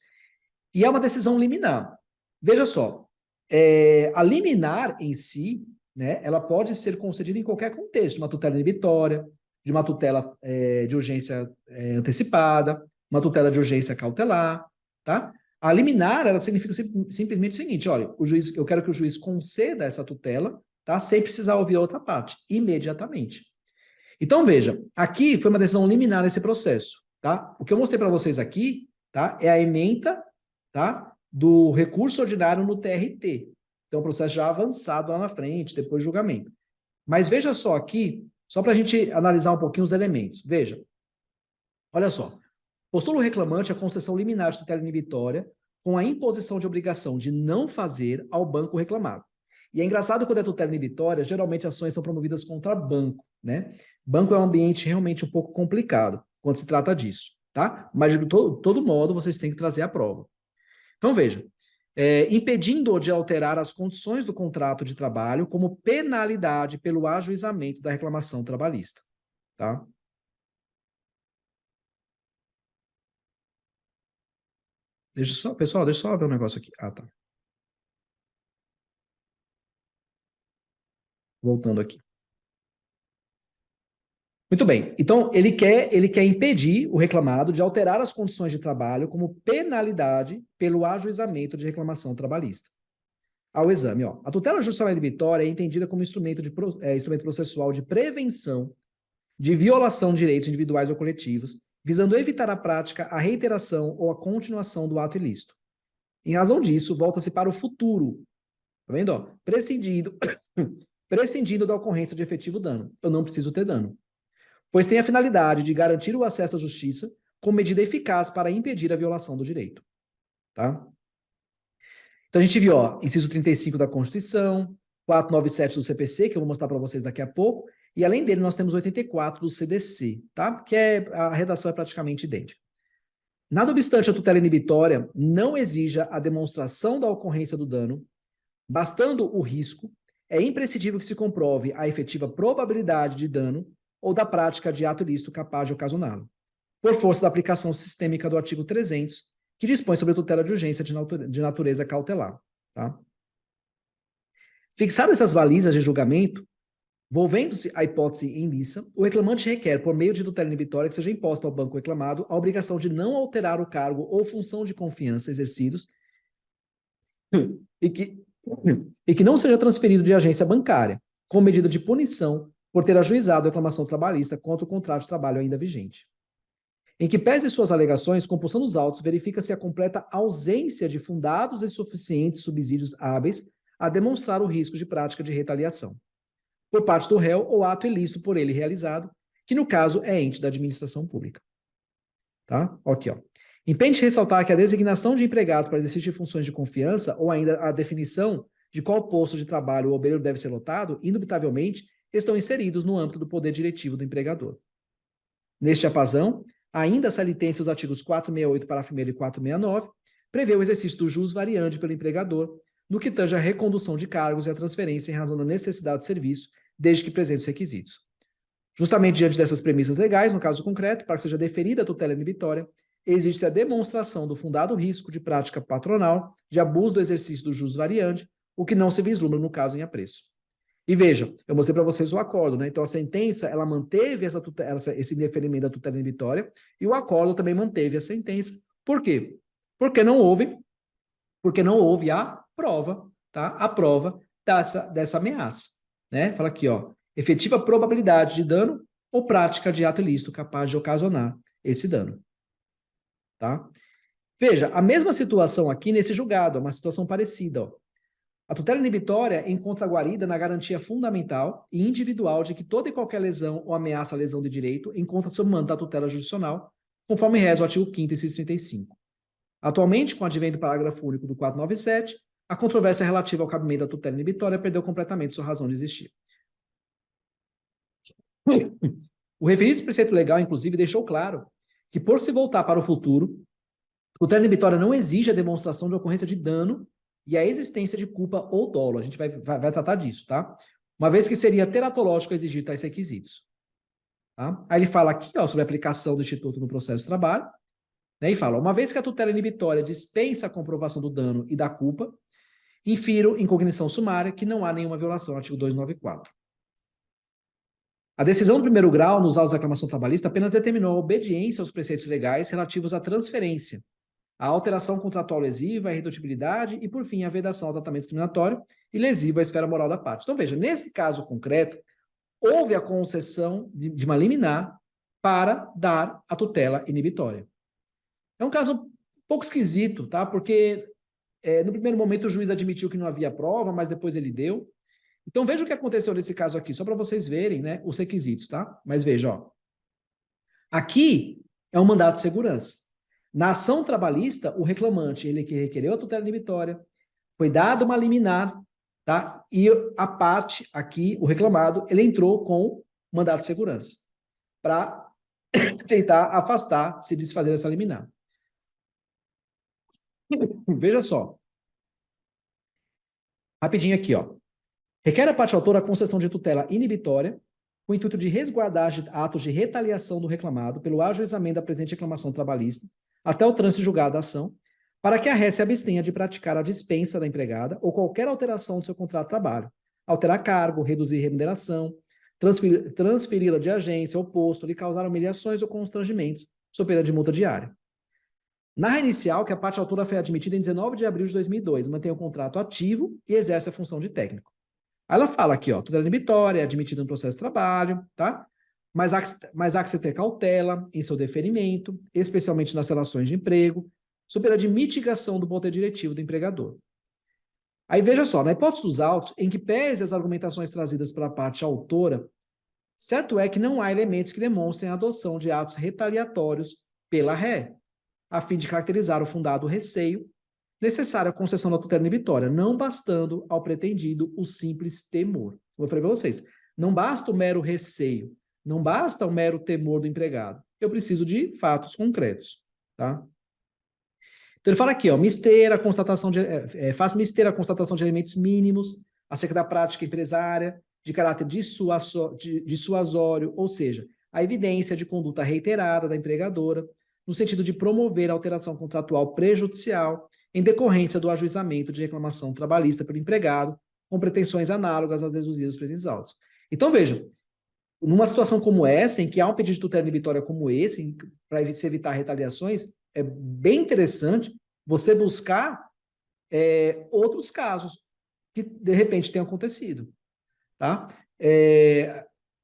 A: e é uma decisão liminar. Veja só, a liminar em si, né, ela pode ser concedida em qualquer contexto, uma tutela inibitória, de uma tutela de urgência antecipada, uma tutela de urgência cautelar, tá? A liminar, ela significa simplesmente o seguinte, olha, eu quero que o juiz conceda essa tutela, tá? Sem precisar ouvir a outra parte, imediatamente. Então, veja, aqui foi uma decisão liminar nesse processo, tá? O que eu mostrei para vocês aqui, tá? É a ementa, tá? Do recurso ordinário no TRT. Então, o processo já avançado lá na frente, depois do julgamento. Mas veja só aqui, só para a gente analisar um pouquinho os elementos. Veja, olha só. Postula o reclamante a concessão liminar de tutela inibitória com a imposição de obrigação de não fazer ao banco reclamado. E é engraçado quando é tutela inibitória, geralmente ações são promovidas contra banco, né? Banco é um ambiente realmente um pouco complicado quando se trata disso, tá? Mas de todo modo, vocês têm que trazer a prova. Então, veja, impedindo de alterar as condições do contrato de trabalho como penalidade pelo ajuizamento da reclamação trabalhista, tá? Pessoal, deixa eu só ver um negócio aqui. Ah, tá. Voltando aqui. Muito bem. Então, ele quer impedir o reclamado de alterar as condições de trabalho como penalidade pelo ajuizamento de reclamação trabalhista. Ao exame, ó. A tutela judicial inibitória é entendida como instrumento processual de prevenção de violação de direitos individuais ou coletivos, visando evitar a prática, a reiteração ou a continuação do ato ilícito. Em razão disso, volta-se para o futuro. Tá vendo? Ó? Prescindindo da ocorrência de efetivo dano. Eu não preciso ter dano. Pois tem a finalidade de garantir o acesso à justiça como medida eficaz para impedir a violação do direito. Tá? Então a gente viu, ó, inciso 35 da Constituição, 497 do CPC, que eu vou mostrar para vocês daqui a pouco, e além dele nós temos 84 do CDC, tá? Que a redação é praticamente idêntica. Nada obstante a tutela inibitória não exija a demonstração da ocorrência do dano, bastando o risco, é imprescindível que se comprove a efetiva probabilidade de dano ou da prática de ato ilícito capaz de ocasioná-lo, por força da aplicação sistêmica do artigo 300, que dispõe sobre a tutela de urgência de natureza cautelar. Tá? Fixadas essas balizas de julgamento, volvendo-se a hipótese em liça, o reclamante requer, por meio de tutela inibitória, que seja imposta ao banco reclamado a obrigação de não alterar o cargo ou função de confiança exercidos e que não seja transferido de agência bancária, com medida de punição por ter ajuizado a reclamação trabalhista contra o contrato de trabalho ainda vigente. Em que pese suas alegações, compulsão dos autos, verifica-se a completa ausência de fundados e suficientes subsídios hábeis a demonstrar o risco de prática de retaliação, por parte do réu ou ato ilícito por ele realizado, que no caso é ente da administração pública. Tá? Aqui, ó. Impende ressaltar que a designação de empregados para exercício de funções de confiança ou ainda a definição de qual posto de trabalho o obreiro deve ser lotado, indubitavelmente, estão inseridos no âmbito do poder diretivo do empregador. Neste apazão, ainda saliência os artigos 468, parágrafo 1º e 469, prevê o exercício do jus variandi pelo empregador, no que tange a recondução de cargos e a transferência em razão da necessidade de serviço, desde que presentes os requisitos. Justamente diante dessas premissas legais, no caso concreto, para que seja deferida a tutela inibitória, existe a demonstração do fundado risco de prática patronal de abuso do exercício do jus variandi, o que não se vislumbra no caso em apreço. E veja, eu mostrei para vocês o acordo, né? Então a sentença, ela manteve esse deferimento da tutela inibitória e o acordo também manteve a sentença. Por quê? Porque não houve a prova, tá? A prova dessa ameaça, né? Fala aqui, ó, efetiva probabilidade de dano ou prática de ato ilícito capaz de ocasionar esse dano, tá? Veja, a mesma situação aqui nesse julgado, é uma situação parecida, ó. A tutela inibitória encontra guarida na garantia fundamental e individual de que toda e qualquer lesão ou ameaça à lesão de direito encontra sob mandato da tutela jurisdicional, conforme reza o artigo 5º, inciso 35. Atualmente, com o advento do parágrafo único do 497, a controvérsia relativa ao cabimento da tutela inibitória perdeu completamente sua razão de existir. O referido preceito legal, inclusive, deixou claro que, por se voltar para o futuro, a tutela inibitória não exige a demonstração de ocorrência de dano e a existência de culpa ou dolo. A gente vai tratar disso, tá? Uma vez que seria teratológico exigir tais requisitos. Tá? Aí ele fala aqui, ó, sobre a aplicação do Instituto no processo de trabalho, né, e fala, uma vez que a tutela inibitória dispensa a comprovação do dano e da culpa, infiro em cognição sumária que não há nenhuma violação, artigo 294. A decisão do primeiro grau, nos autos de reclamação trabalhista, apenas determinou a obediência aos preceitos legais relativos à transferência, a alteração contratual lesiva, a irredutibilidade e, por fim, a vedação ao tratamento discriminatório e lesivo à esfera moral da parte. Então, veja, nesse caso concreto, houve a concessão de uma liminar para dar a tutela inibitória. É um caso um pouco esquisito, tá? Porque no primeiro momento o juiz admitiu que não havia prova, mas depois ele deu. Então, veja o que aconteceu nesse caso aqui, só para vocês verem, né, os requisitos, tá? Mas veja, ó. Aqui é um mandato de segurança. Na ação trabalhista, o reclamante, ele que requereu a tutela inibitória, foi dada uma liminar, tá? E a parte aqui, o reclamado, ele entrou com mandato de segurança para tentar afastar, se desfazer essa liminar. Veja só. Rapidinho aqui, ó. Requer a parte autora a concessão de tutela inibitória com o intuito de resguardar atos de retaliação do reclamado pelo ajuizamento da presente reclamação trabalhista até o trânsito julgado da ação, para que a ré se abstenha de praticar a dispensa da empregada ou qualquer alteração do seu contrato de trabalho, alterar cargo, reduzir remuneração, transferi-la de agência ou posto, lhe causar humilhações ou constrangimentos, sob pena de multa diária. Na inicial, que a parte autora foi admitida em 19 de abril de 2002, mantém o contrato ativo e exerce a função de técnico. Aí ela fala aqui, ó, tutela inibitória, admitida no processo de trabalho, tá? Mas há que se ter cautela em seu deferimento, especialmente nas relações de emprego, sob pena de mitigação do poder diretivo do empregador. Aí veja só, na hipótese dos autos, em que pese as argumentações trazidas pela parte autora, certo é que não há elementos que demonstrem a adoção de atos retaliatórios pela ré, a fim de caracterizar o fundado receio necessário à concessão da tutela inibitória, não bastando ao pretendido o simples temor. Como eu falei para vocês, não basta o mero receio, não basta o mero temor do empregado. Eu preciso de fatos concretos, tá? Então ele fala aqui, ó, faz mister a constatação de elementos mínimos acerca da prática empresária, de caráter dissuasório, ou seja, a evidência de conduta reiterada da empregadora, no sentido de promover a alteração contratual prejudicial em decorrência do ajuizamento de reclamação trabalhista pelo empregado, com pretensões análogas às deduzidas dos presentes autos. Então, veja, numa situação como essa, em que há um pedido de tutela inibitória como esse, para se evitar retaliações, é bem interessante você buscar outros casos que, de repente, tenham acontecido. Tá?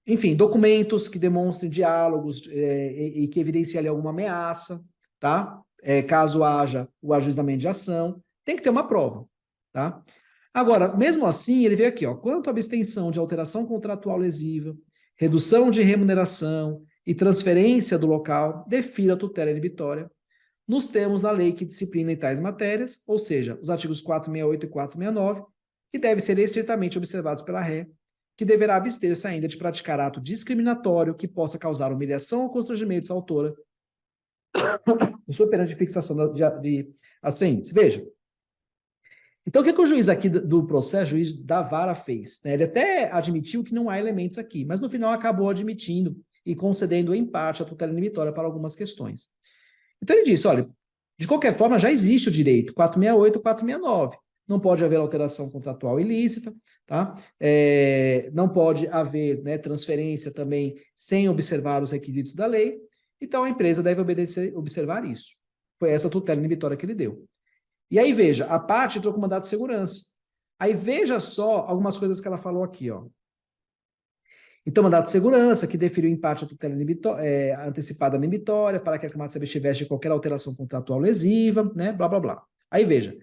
A: Enfim, documentos que demonstrem diálogos e que evidenciem ali alguma ameaça, tá? Caso haja o ajuizamento de ação, tem que ter uma prova. Tá? Agora, mesmo assim, ele veio aqui, ó, quanto à abstenção de alteração contratual lesiva, redução de remuneração e transferência do local, defira a tutela inibitória, nos termos da lei que disciplina tais matérias, ou seja, os artigos 468 e 469, que devem ser estritamente observados pela ré, que deverá abster-se ainda de praticar ato discriminatório que possa causar humilhação ou constrangimento à autora, sob pena de fixação de abstenentes. Veja. Então, o que o juiz aqui do processo, o juiz da vara fez? Né? Ele até admitiu que não há elementos aqui, mas no final acabou admitindo e concedendo em parte a tutela inibitória para algumas questões. Então ele disse, olha, de qualquer forma já existe o direito 468 e 469. Não pode haver alteração contratual ilícita, tá? Não pode haver, né, transferência também sem observar os requisitos da lei. Então a empresa deve observar isso. Foi essa tutela inibitória que ele deu. E aí veja, a parte entrou com mandado de segurança. Aí veja só algumas coisas que ela falou aqui, ó. Então, mandado de segurança, que deferiu em parte a tutela antecipada inibitória, para que a Câmara se abstivesse de qualquer alteração contratual lesiva, né? Blá, blá, blá. Aí veja,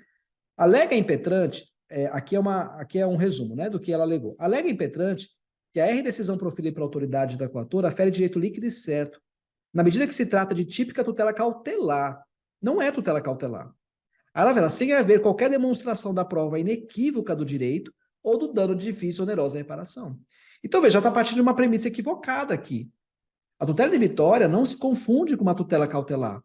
A: alega impetrante, aqui é um resumo, né, do que ela alegou. Alega impetrante que a R-decisão proferida pela autoridade da coatora afere direito líquido e certo, na medida que se trata de típica tutela cautelar. Não é tutela cautelar. Aí ela verá, sem haver qualquer demonstração da prova inequívoca do direito ou do dano de difícil ou onerosa reparação. Então, veja, já está partindo de uma premissa equivocada aqui. A tutela inibitória não se confunde com uma tutela cautelar.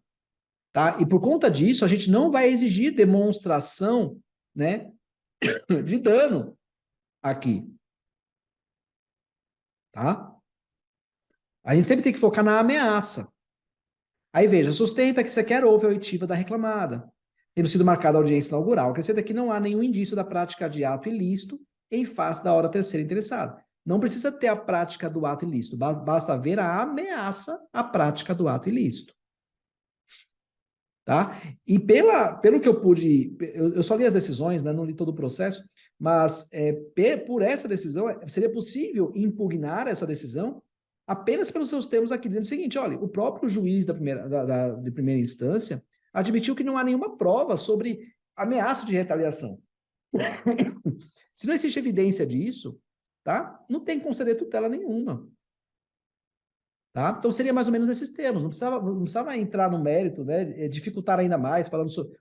A: Tá? E por conta disso, a gente não vai exigir demonstração, né, de dano aqui. Tá? A gente sempre tem que focar na ameaça. Aí veja, sustenta que sequer houve a oitiva da reclamada, tendo sido marcada a audiência inaugural. Acrescenta que não há nenhum indício da prática de ato ilícito em face da hora terceira interessada. Não precisa ter a prática do ato ilícito, basta ver a ameaça à prática do ato ilícito. Tá? E pelo que eu pude, eu só li as decisões, né, não li todo o processo, mas por essa decisão, seria possível impugnar essa decisão apenas pelos seus termos aqui, dizendo o seguinte, olha, o próprio juiz de primeira instância admitiu que não há nenhuma prova sobre ameaça de retaliação. Se não existe evidência disso, tá? Não tem que conceder tutela nenhuma. Tá? Então, seria mais ou menos esses termos, não precisava entrar no mérito, né, dificultar ainda mais,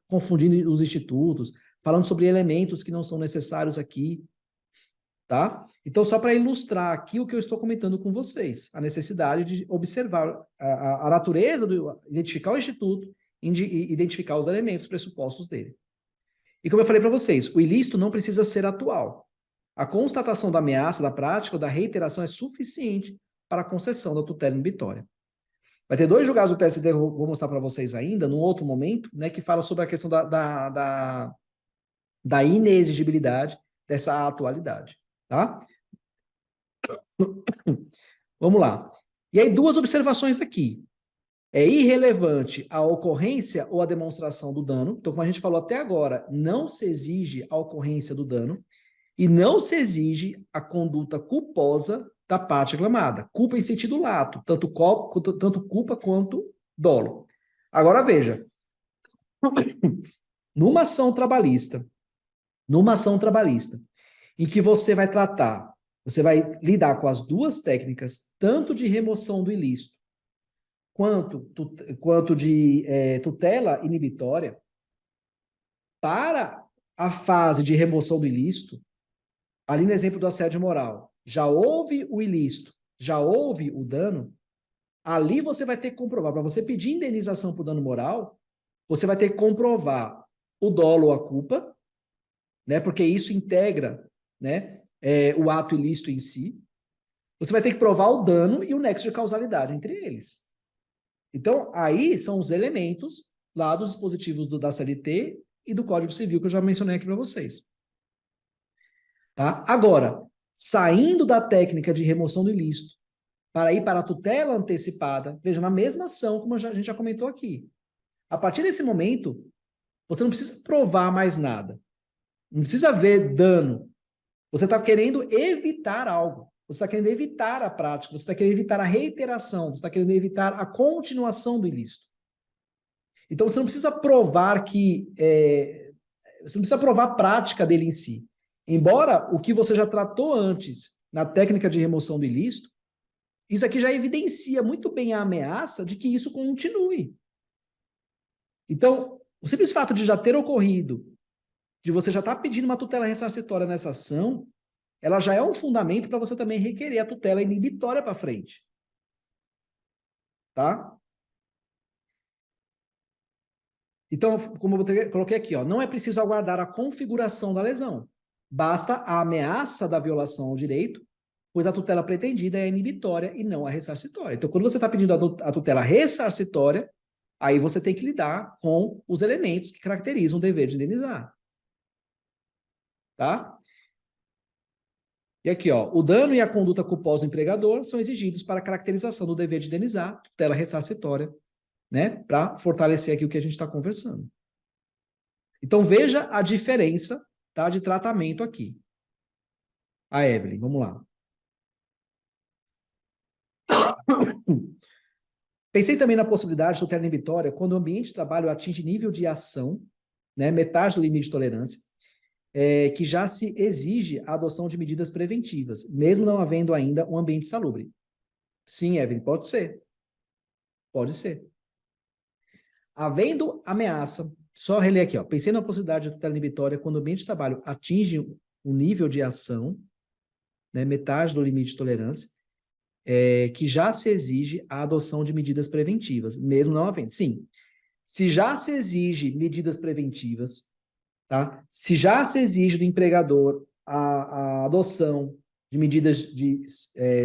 A: confundindo os institutos, falando sobre elementos que não são necessários aqui. Tá? Então, só para ilustrar aqui o que eu estou comentando com vocês, a necessidade de observar a natureza, identificar o instituto, identificar os elementos, pressupostos dele. E como eu falei para vocês, o ilícito não precisa ser atual. A constatação da ameaça, da prática ou da reiteração é suficiente para a concessão da tutela inibitória. Vai ter 2 julgados do TST, eu vou mostrar para vocês ainda, num outro momento, né, que fala sobre a questão da inexigibilidade dessa atualidade. Tá? Vamos lá. E aí, 2 observações aqui. É irrelevante a ocorrência ou a demonstração do dano. Então, como a gente falou até agora, não se exige a ocorrência do dano e não se exige a conduta culposa da parte reclamada. Culpa em sentido lato, tanto culpa quanto dolo. Agora veja, numa ação trabalhista, em que você vai lidar com as 2 técnicas, tanto de remoção do ilícito, quanto de tutela inibitória, para a fase de remoção do ilícito, ali no exemplo do assédio moral, já houve o ilícito, já houve o dano, ali você vai ter que comprovar, para você pedir indenização por dano moral, você vai ter que comprovar o dolo ou a culpa, né, porque isso integra, né, o ato ilícito em si. Você vai ter que provar o dano e o nexo de causalidade entre eles. Então, aí são os elementos lá dos dispositivos da CLT e do Código Civil que eu já mencionei aqui para vocês. Tá? Agora, saindo da técnica de remoção do ilícito para ir para a tutela antecipada, veja, na mesma ação, como a gente já comentou aqui. A partir desse momento, você não precisa provar mais nada. Não precisa ver dano. Você está querendo evitar algo. Você está querendo evitar a prática. Você está querendo evitar a reiteração. Você está querendo evitar a continuação do ilícito. Então, você não precisa provar você não precisa provar a prática dele em si. Embora o que você já tratou antes na técnica de remoção do ilícito, isso aqui já evidencia muito bem a ameaça de que isso continue. Então, o simples fato de já ter ocorrido, de você já estar pedindo uma tutela ressarcitória nessa ação, ela já é um fundamento para você também requerer a tutela inibitória para frente. Tá? Então, como eu coloquei aqui, ó, não é preciso aguardar a configuração da lesão. Basta a ameaça da violação ao direito, pois a tutela pretendida é inibitória e não a ressarcitória. Então, quando você está pedindo a tutela ressarcitória, aí você tem que lidar com os elementos que caracterizam o dever de indenizar. Tá? E aqui, ó, o dano e a conduta culposa do empregador são exigidos para a caracterização do dever de indenizar, tutela ressarcitória, né? Para fortalecer aqui o que a gente está conversando. Então, veja a diferença, tá, de tratamento aqui. A Evelyn, vamos lá. Pensei também na possibilidade de tutela inibitória quando o ambiente de trabalho atinge nível de ação, né, metade do limite de tolerância, que já se exige a adoção de medidas preventivas, mesmo não havendo ainda um ambiente salubre. Sim, Evelyn, pode ser. Pode ser. Havendo ameaça, só reler aqui, ó, pensei na possibilidade de tutela inibitória quando o ambiente de trabalho atinge um nível de ação, né, metade do limite de tolerância, que já se exige a adoção de medidas preventivas, mesmo não havendo. Sim, se já se exige medidas preventivas, tá? Se já se exige do empregador a adoção de medidas de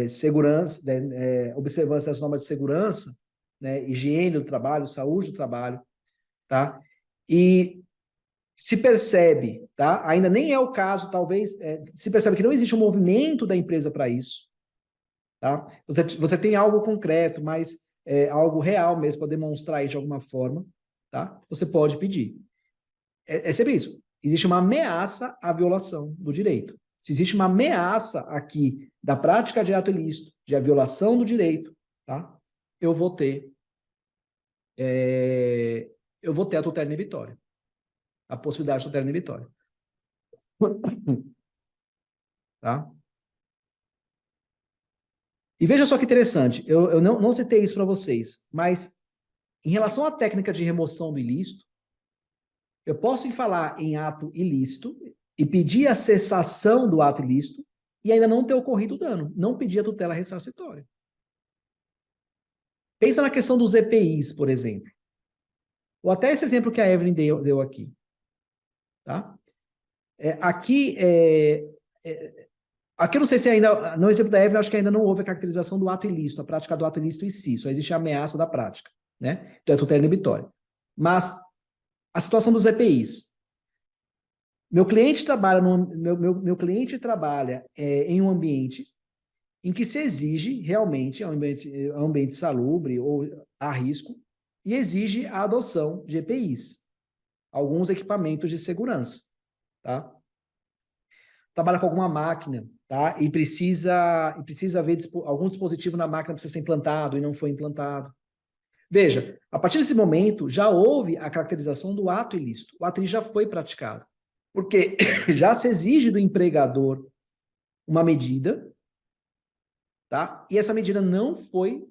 A: segurança, observância das normas de segurança, né, higiene do trabalho, saúde do trabalho, tá? E se percebe, tá? Ainda nem é o caso, talvez, se percebe que não existe um movimento da empresa para isso, tá? Você tem algo concreto, mas algo real mesmo para demonstrar isso de alguma forma, tá? Você pode pedir. É sempre isso. Existe uma ameaça à violação do direito. Se existe uma ameaça aqui da prática de ato ilícito, de a violação do direito, tá? Eu vou ter a tutela inibitória. A possibilidade de tutela inibitória. Tá? E veja só que interessante, eu não citei isso para vocês, mas em relação à técnica de remoção do ilícito, eu posso falar em ato ilícito e pedir a cessação do ato ilícito e ainda não ter ocorrido o dano, não pedir a tutela ressarcitória. Pensa na questão dos EPIs, por exemplo. Ou até esse exemplo que a Evelyn deu aqui. Tá? Aqui eu não sei se ainda, no exemplo da Evelyn, acho que ainda não houve a caracterização do ato ilícito, a prática do ato ilícito em si, só existe a ameaça da prática, né? Então é tutela inibitória. Mas a situação dos EPIs. Meu cliente trabalha, meu cliente trabalha em um ambiente em que se exige realmente um ambiente salubre ou a risco e exige a adoção de EPIs, alguns equipamentos de segurança, tá? Trabalha com alguma máquina, tá? E precisa ver algum dispositivo na máquina precisa ser implantado e não foi implantado. Veja, a partir desse momento já houve a caracterização do ato ilícito. O ato ilícito já foi praticado. Porque já se exige do empregador uma medida, tá? E essa medida não foi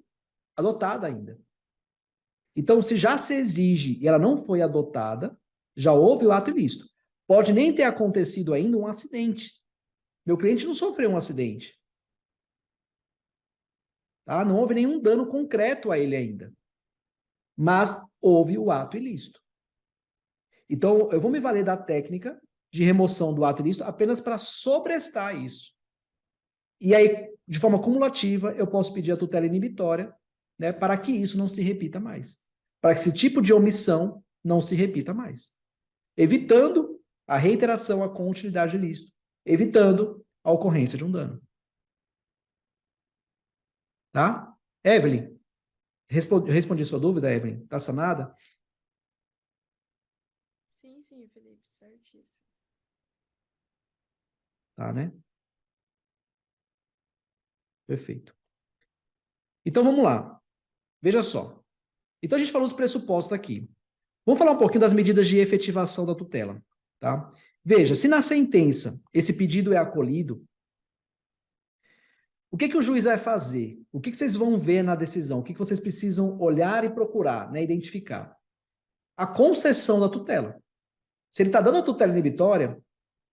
A: adotada ainda. Então, se já se exige e ela não foi adotada, já houve o ato ilícito. Pode nem ter acontecido ainda um acidente. Meu cliente não sofreu um acidente. Tá? Não houve nenhum dano concreto a ele ainda. Mas houve o ato ilícito. Então, eu vou me valer da técnica de remoção do ato ilícito apenas para sobrestar isso. E aí, de forma cumulativa, eu posso pedir a tutela inibitória, né, para que isso não se repita mais. Para que esse tipo de omissão não se repita mais. Evitando a reiteração, a continuidade de ilícito. Evitando a ocorrência de um dano. Tá? Evelyn, respondi sua dúvida, Evelyn? Tá sanada?
B: Sim, Felipe, certíssimo.
A: Tá, né? Perfeito. Então, vamos lá. Veja só. Então, a gente falou dos pressupostos aqui. Vamos falar um pouquinho das medidas de efetivação da tutela, tá? Veja, se na sentença esse pedido é acolhido, o que o juiz vai fazer? O que vocês vão ver na decisão? O que vocês precisam olhar e procurar, né, identificar? a concessão da tutela. Se ele está dando a tutela inibitória,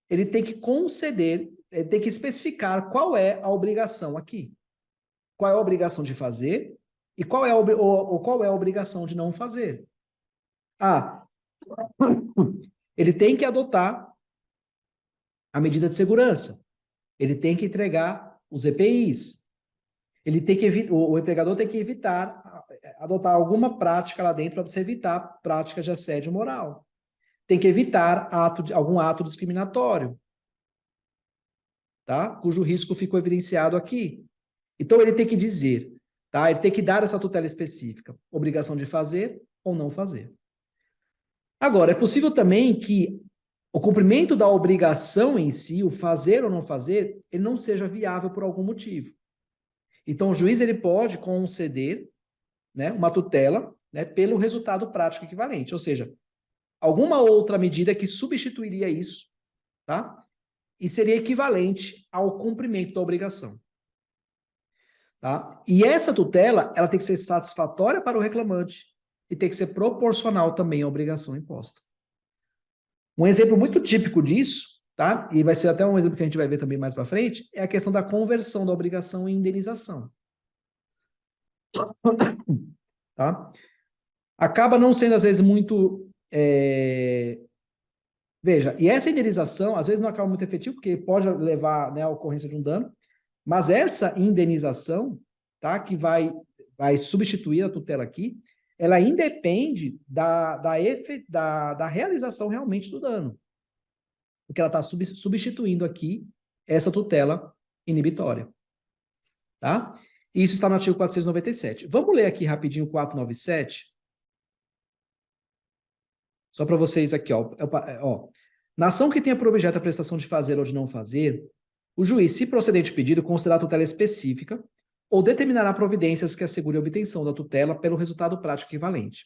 A: ele tem que conceder, ele tem que especificar qual é a obrigação aqui. Qual é a obrigação de fazer e qual é a obrigação de não fazer. Ah, ele tem que adotar a medida de segurança. Ele tem que entregar os EPIs. Ele tem que o empregador tem que evitar adotar alguma prática lá dentro para você evitar práticas de assédio moral. Tem que evitar algum ato discriminatório, tá? Cujo risco ficou evidenciado aqui. Então, ele tem que dizer, tá? Ele tem que dar essa tutela específica, obrigação de fazer ou não fazer. Agora, é possível também que o cumprimento da obrigação em si, o fazer ou não fazer, ele não seja viável por algum motivo. Então, o juiz ele pode conceder, né, uma tutela, né, pelo resultado prático equivalente, ou seja, alguma outra medida que substituiria isso, tá? E seria equivalente ao cumprimento da obrigação. Tá? E essa tutela, ela tem que ser satisfatória para o reclamante e tem que ser proporcional também à obrigação imposta. Um exemplo muito típico disso, tá? E vai ser até um exemplo que a gente vai ver também mais para frente, é a questão da conversão da obrigação em indenização. Tá? Acaba não sendo, às vezes, muito... Veja, e essa indenização, às vezes, não acaba muito efetiva, porque pode levar, né, à ocorrência de um dano, mas essa indenização, tá, que vai substituir a tutela aqui, ela independe da realização realmente do dano. Porque ela está substituindo aqui essa tutela inibitória. Tá? Isso está no artigo 497. Vamos ler aqui rapidinho o 497. Só para vocês aqui, ó. Na ação que tenha por objeto a prestação de fazer ou de não fazer, o juiz, se procedente pedido, considerar a tutela específica ou determinará providências que assegurem a obtenção da tutela pelo resultado prático equivalente.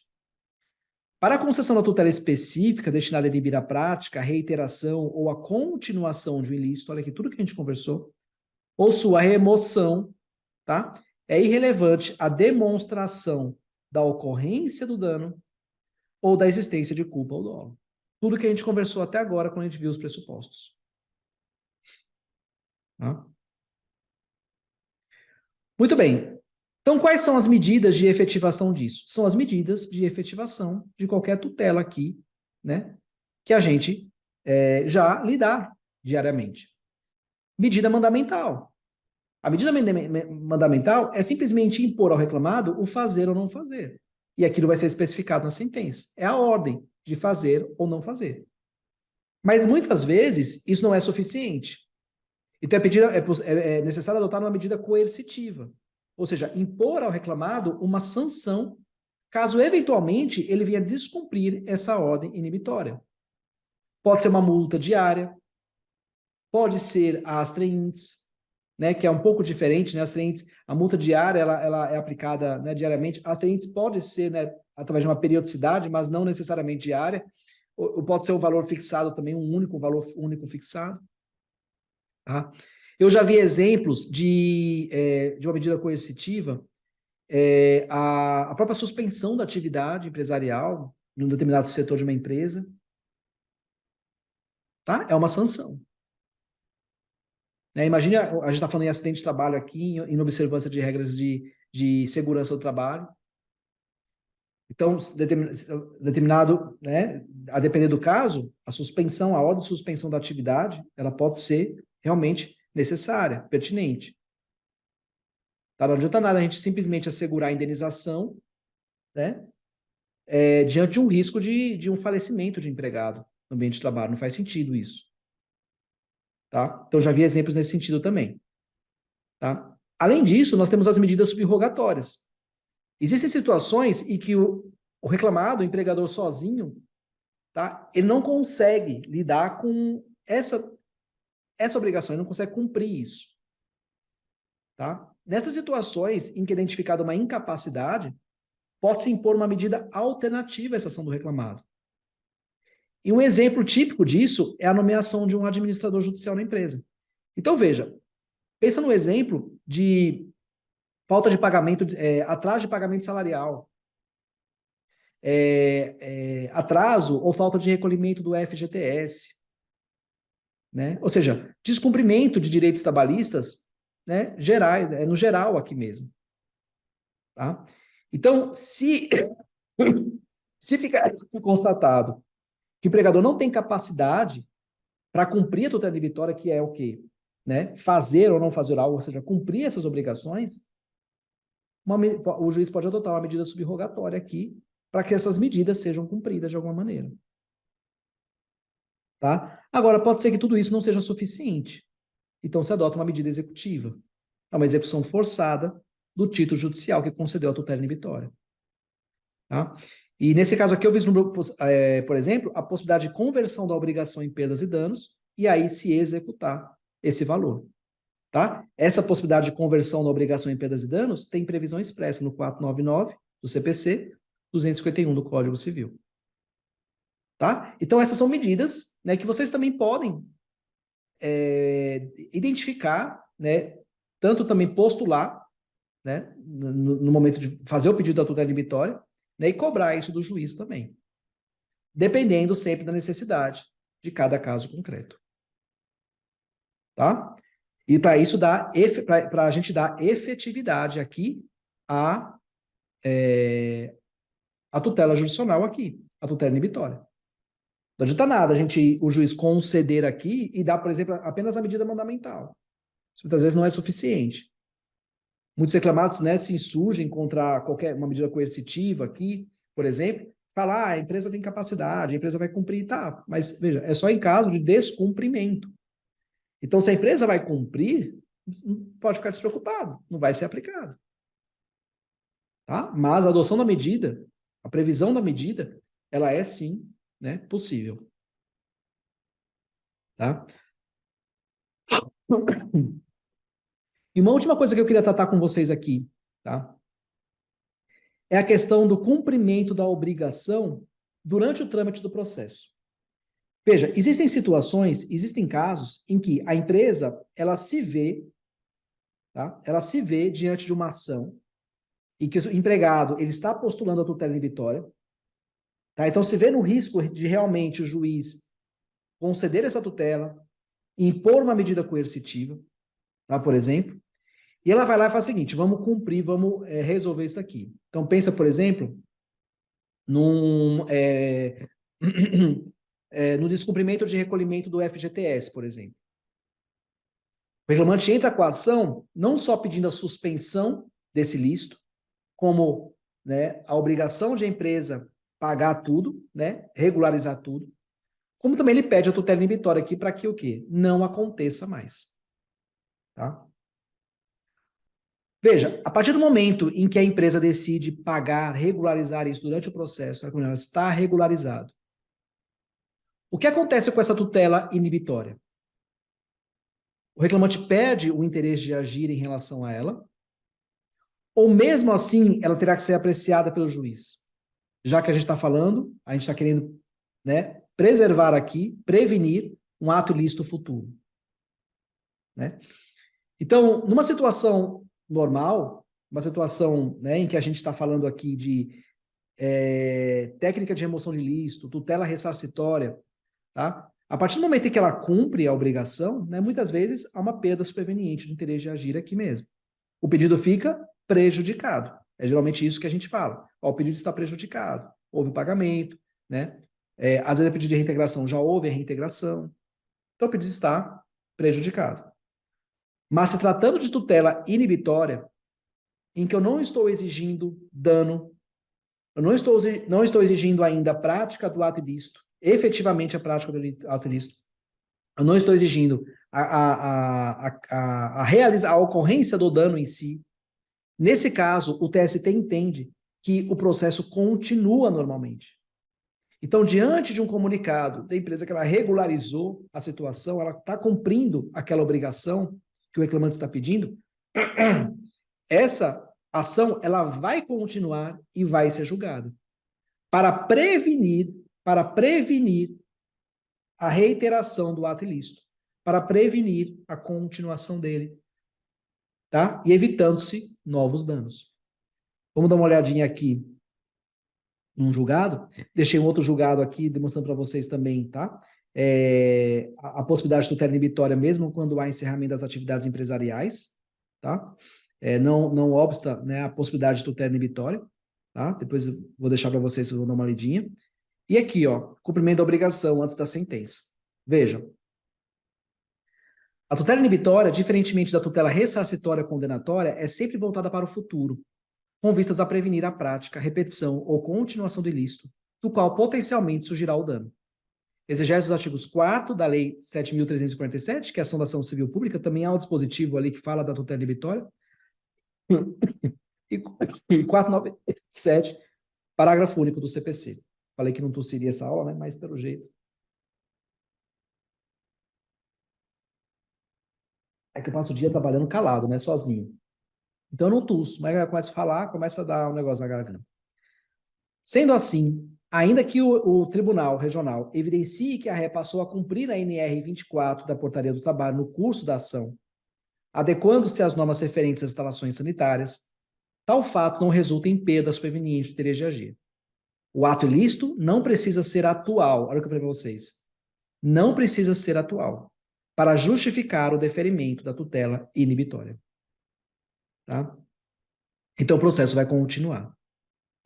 A: Para a concessão da tutela específica destinada a inibir a prática, a reiteração ou a continuação de um ilícito, olha aqui tudo que a gente conversou, ou sua remoção, tá? É irrelevante a demonstração da ocorrência do dano ou da existência de culpa ou dolo. Tudo que a gente conversou até agora quando a gente viu os pressupostos. Tá? Muito bem. Então, quais são as medidas de efetivação disso? São as medidas de efetivação de qualquer tutela aqui, né? Que a gente já lidar diariamente. Medida mandamental. A medida mandamental é simplesmente impor ao reclamado o fazer ou não fazer. E aquilo vai ser especificado na sentença. É a ordem de fazer ou não fazer. Mas muitas vezes isso não é suficiente. Então é necessário adotar uma medida coercitiva. Ou seja, impor ao reclamado uma sanção caso eventualmente ele venha descumprir essa ordem inibitória. Pode ser uma multa diária, pode ser a astraintes, né, que é um pouco diferente, né, a multa diária ela é aplicada, né, diariamente, a astraintes pode ser, né, através de uma periodicidade, mas não necessariamente diária, ou pode ser um valor fixado também, um valor único fixado. Tá? Eu já vi exemplos de uma medida coercitiva, a própria suspensão da atividade empresarial em um determinado setor de uma empresa. Tá? É uma sanção. Imagine, a gente está falando em acidente de trabalho aqui, em observância de regras de segurança do trabalho. Então, determinado, né, a depender do caso, a ordem de suspensão da atividade, ela pode ser realmente necessária, pertinente. Tá? Não adianta nada a gente simplesmente assegurar a indenização, né, diante de um risco de um falecimento de empregado no ambiente de trabalho. Não faz sentido isso. Tá? Então, já vi exemplos nesse sentido também. Tá? Além disso, nós temos as medidas subrogatórias. Existem situações em que o reclamado, o empregador sozinho, tá? Ele não consegue lidar com essa obrigação, ele não consegue cumprir isso. Tá? Nessas situações em que é identificada uma incapacidade, pode-se impor uma medida alternativa a essa ação do reclamado. E um exemplo típico disso é a nomeação de um administrador judicial na empresa. Então, veja, pensa no exemplo de falta de pagamento, atraso de pagamento salarial. atraso ou falta de recolhimento do FGTS, né? Ou seja, descumprimento de direitos trabalhistas, né, gerais, no geral aqui mesmo. Tá? Então, se ficar constatado que o empregador não tem capacidade para cumprir a tutela inibitória, que é o quê? Né? Fazer ou não fazer algo, ou seja, cumprir essas obrigações, o juiz pode adotar uma medida subrogatória aqui para que essas medidas sejam cumpridas de alguma maneira. Tá? Agora, pode ser que tudo isso não seja suficiente. Então, se adota uma medida executiva. É uma execução forçada do título judicial que concedeu a tutela inibitória. Tá? E nesse caso aqui, eu vislumbro, por exemplo, a possibilidade de conversão da obrigação em perdas e danos e aí se executar esse valor. Tá? Essa possibilidade de conversão da obrigação em perdas e danos tem previsão expressa no 499 do CPC, 251 do Código Civil. Tá? Então, essas são medidas, né, que vocês também podem identificar, né, tanto também postular, né, no momento de fazer o pedido da tutela inibitória, né, e cobrar isso do juiz também, dependendo sempre da necessidade de cada caso concreto. Tá? E para isso para a gente dar efetividade aqui à tutela jurisdicional aqui, a tutela inibitória. Não adianta nada o juiz conceder aqui e dar, por exemplo, apenas a medida mandamental. Isso muitas vezes não é suficiente. Muitos reclamados, né, se insurgem contra uma medida coercitiva aqui, por exemplo, falar, a empresa tem capacidade, a empresa vai cumprir, tá, mas veja, é só em caso de descumprimento. Então, se a empresa vai cumprir, pode ficar despreocupado, não vai ser aplicado. Tá? Mas a adoção da medida, a previsão da medida, ela é sim, né, possível. Tá? E uma última coisa que eu queria tratar com vocês aqui, tá? É a questão do cumprimento da obrigação durante o trâmite do processo. Veja, existem situações, existem casos em que a empresa, ela se vê, tá? Ela se vê diante de uma ação em que o empregado, ele está postulando a tutela inibitória, tá? Então se vê no risco de realmente o juiz conceder essa tutela, impor uma medida coercitiva, tá? Por exemplo, e ela vai lá e faz o seguinte, vamos cumprir, vamos resolver isso aqui. Então pensa, por exemplo, no descumprimento de recolhimento do FGTS, por exemplo. O reclamante entra com a ação não só pedindo a suspensão desse listo, como, né, a obrigação de a empresa pagar tudo, né, regularizar tudo, como também ele pede a tutela inibitória aqui para que o quê? Não aconteça mais. Tá? Veja, a partir do momento em que a empresa decide pagar, regularizar isso durante o processo, ela está regularizado. O que acontece com essa tutela inibitória? O reclamante perde o interesse de agir em relação a ela, ou mesmo assim ela terá que ser apreciada pelo juiz? Já que a gente está falando, a gente está querendo, né, preservar aqui, prevenir um ato ilícito futuro. Né? Então, numa situação normal, uma situação, né, em que a gente está falando aqui de técnica de remoção de ilícito, tutela ressarcitória, tá? A partir do momento em que ela cumpre a obrigação, né, muitas vezes há uma perda superveniente do interesse de agir aqui mesmo. O pedido fica prejudicado. É geralmente isso que a gente fala. Ó, o pedido está prejudicado. Houve pagamento, né? Às vezes é pedido de reintegração, já houve a reintegração. Então o pedido está prejudicado. Mas se tratando de tutela inibitória, em que eu não estou exigindo dano, eu não estou exigindo ainda a prática do ato ilícito, efetivamente a prática do ato ilícito, eu não estou exigindo a ocorrência do dano em si. Nesse caso, o TST entende que o processo continua normalmente. Então, diante de um comunicado da empresa que ela regularizou a situação, ela está cumprindo aquela obrigação que o reclamante está pedindo, essa ação ela vai continuar e vai ser julgada. Para prevenir a reiteração do ato ilícito, para prevenir a continuação dele, tá? E evitando-se novos danos. Vamos dar uma olhadinha aqui um julgado. Deixei um outro julgado aqui, demonstrando para vocês também, tá? A possibilidade de tutela inibitória, mesmo quando há encerramento das atividades empresariais, tá? Não obsta, né, a possibilidade de tutela inibitória, tá? Depois eu vou deixar para vocês, eu vou dar uma lidinha. E aqui, ó, cumprimento da obrigação antes da sentença. Vejam. A tutela inibitória, diferentemente da tutela ressarcitória condenatória, é sempre voltada para o futuro, com vistas a prevenir a prática, repetição ou continuação do ilícito, do qual potencialmente surgirá o dano. Exegese dos artigos 4º da Lei 7.347, que é a ação da ação civil pública, também há um dispositivo ali que fala da tutela inibitória, e 497, parágrafo único do CPC. Falei que não tossiria essa aula, né? Mas pelo jeito. É que eu passo o dia trabalhando calado, né? Sozinho. Então eu não tuço, mas eu começo a falar, começa a dar um negócio na garganta. Sendo assim, ainda que o Tribunal Regional evidencie que a ré passou a cumprir a NR 24 da Portaria do Trabalho no curso da ação, adequando-se às normas referentes às instalações sanitárias, tal fato não resulta em perda superveniente do interesse de agir. O ato ilícito não precisa ser atual. Olha o que eu falei para vocês. Não precisa ser atual para justificar o deferimento da tutela inibitória. Tá? Então o processo vai continuar.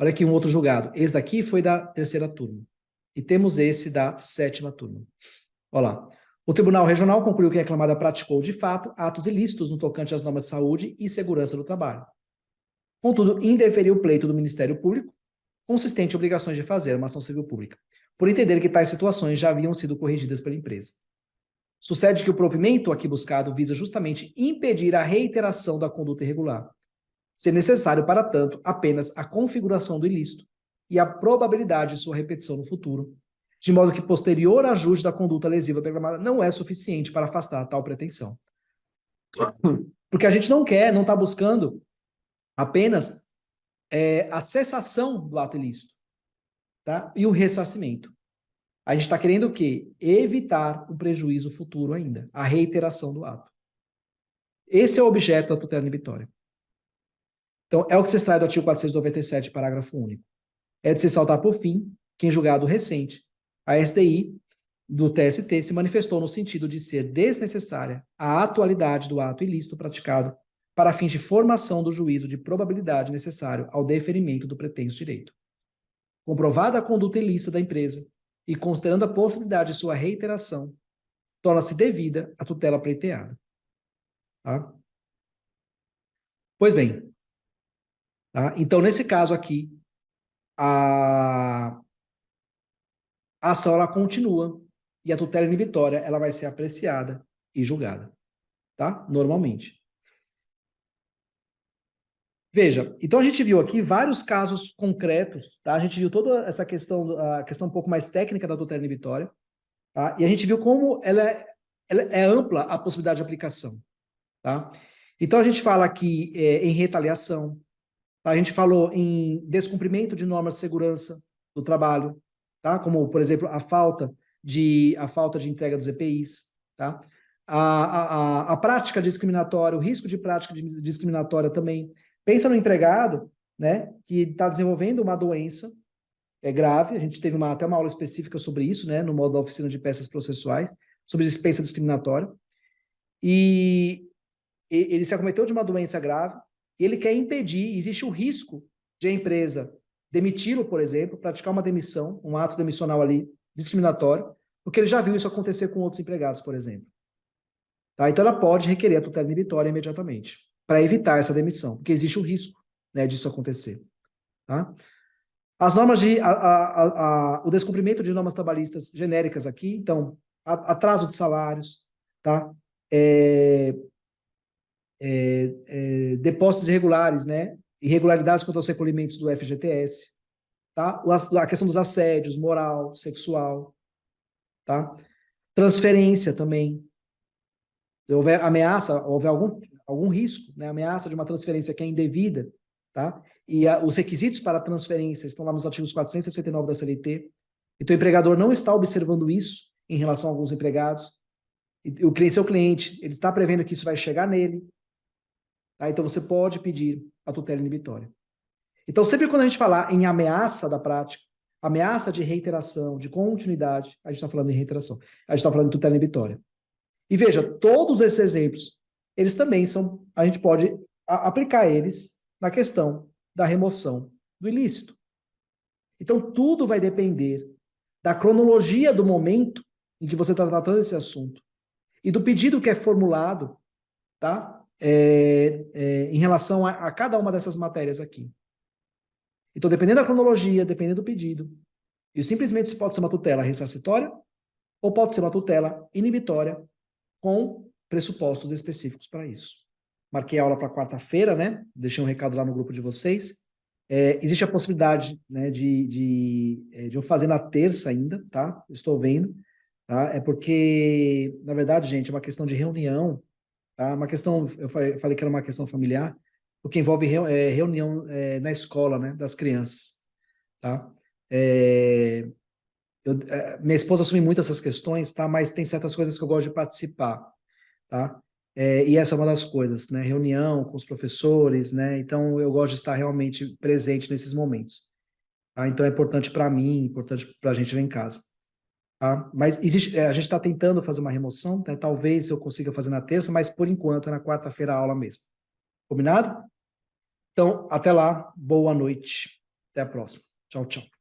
A: Olha aqui um outro julgado. Esse daqui foi da terceira turma. E temos esse da sétima turma. Olha lá. O Tribunal Regional concluiu que a reclamada praticou, de fato, atos ilícitos no tocante às normas de saúde e segurança do trabalho. Contudo, indeferiu o pleito do Ministério Público, consistente em obrigações de fazer uma ação civil pública, por entender que tais situações já haviam sido corrigidas pela empresa. Sucede que o provimento aqui buscado visa justamente impedir a reiteração da conduta irregular, ser necessário, para tanto, apenas a configuração do ilícito e a probabilidade de sua repetição no futuro, de modo que posterior ajuste da conduta lesiva programada não é suficiente para afastar tal pretensão. Porque a gente não quer, não está buscando apenas a cessação do ato ilícito, tá? E o ressarcimento. A gente está querendo o quê? Evitar um prejuízo futuro ainda, a reiteração do ato. Esse é o objeto da tutela inibitória. Então, é o que se extrai do artigo 497, parágrafo único. É de se saltar, por fim, que em julgado recente, a STI do TST se manifestou no sentido de ser desnecessária a atualidade do ato ilícito praticado para fins de formação do juízo de probabilidade necessário ao deferimento do pretenso direito. Comprovada a conduta ilícita da empresa e considerando a possibilidade de sua reiteração, torna-se devida a tutela pleiteada. Tá? Pois bem, tá? Então, nesse caso aqui, a ação ela continua e a tutela inibitória ela vai ser apreciada e julgada, tá? Normalmente. Veja, então a gente viu aqui vários casos concretos, tá? A gente viu toda essa questão, a questão um pouco mais técnica da tutela inibitória, tá? E a gente viu como ela é ampla a possibilidade de aplicação, tá? Então a gente fala aqui em retaliação, tá? A gente falou em descumprimento de normas de segurança do trabalho, tá? Como, por exemplo, a falta de entrega dos EPIs, tá? A prática discriminatória, o risco de prática discriminatória também. Pensa no empregado, né, que está desenvolvendo uma doença grave, a gente teve até uma aula específica sobre isso, né, no modo da oficina de peças processuais, sobre dispensa discriminatória, e ele se acometeu de uma doença grave, e ele quer impedir, existe o risco de a empresa demiti-lo, por exemplo, praticar uma demissão, um ato demissional ali, discriminatório, porque ele já viu isso acontecer com outros empregados, por exemplo. Tá? Então ela pode requerer a tutela inibitória imediatamente, para evitar essa demissão, porque existe o risco, né, disso acontecer. Tá? As normas o descumprimento de normas trabalhistas genéricas aqui, então, atraso de salários, tá? Depósitos irregulares, né? Irregularidades quanto aos recolhimentos do FGTS, tá? A questão dos assédios, moral, sexual, tá? Transferência também. Se houver ameaça, houver algum risco, né? Ameaça de uma transferência que é indevida, tá? E os requisitos para a transferência estão lá nos artigos 469 da CLT. Então, o empregador não está observando isso em relação a alguns empregados. E o cliente, seu cliente, ele está prevendo que isso vai chegar nele. Tá? Então, você pode pedir a tutela inibitória. Então, sempre quando a gente falar em ameaça da prática, ameaça de reiteração, de continuidade, a gente está falando em reiteração. A gente está falando de tutela inibitória. E veja, todos esses exemplos, eles também são, a gente pode aplicar eles na questão da remoção do ilícito. Então, tudo vai depender da cronologia do momento em que você está tratando esse assunto e do pedido que é formulado, tá? Em relação a cada uma dessas matérias aqui. Então, dependendo da cronologia, dependendo do pedido, e simplesmente isso pode ser uma tutela ressarcitória ou pode ser uma tutela inibitória com pressupostos específicos para isso. Marquei a aula para quarta-feira, né? Deixei um recado lá no grupo de vocês. Existe a possibilidade, né, de eu fazer na terça ainda, tá? Estou vendo, tá? É porque, na verdade, gente, é uma questão de reunião, tá? Uma questão, eu falei que era uma questão familiar, porque envolve reunião na escola, né, das crianças, tá? Minha esposa assume muito essas questões, tá? Mas tem certas coisas que eu gosto de participar, tá? E essa é uma das coisas, né? Reunião com os professores, né? Então eu gosto de estar realmente presente nesses momentos, tá? Então é importante para mim, importante para a gente lá em casa, tá? Mas existe, a gente está tentando fazer uma remoção, tá? Talvez eu consiga fazer na terça, mas por enquanto é na quarta-feira a aula mesmo. Combinado? Então, até lá, boa noite. Até a próxima. Tchau, tchau.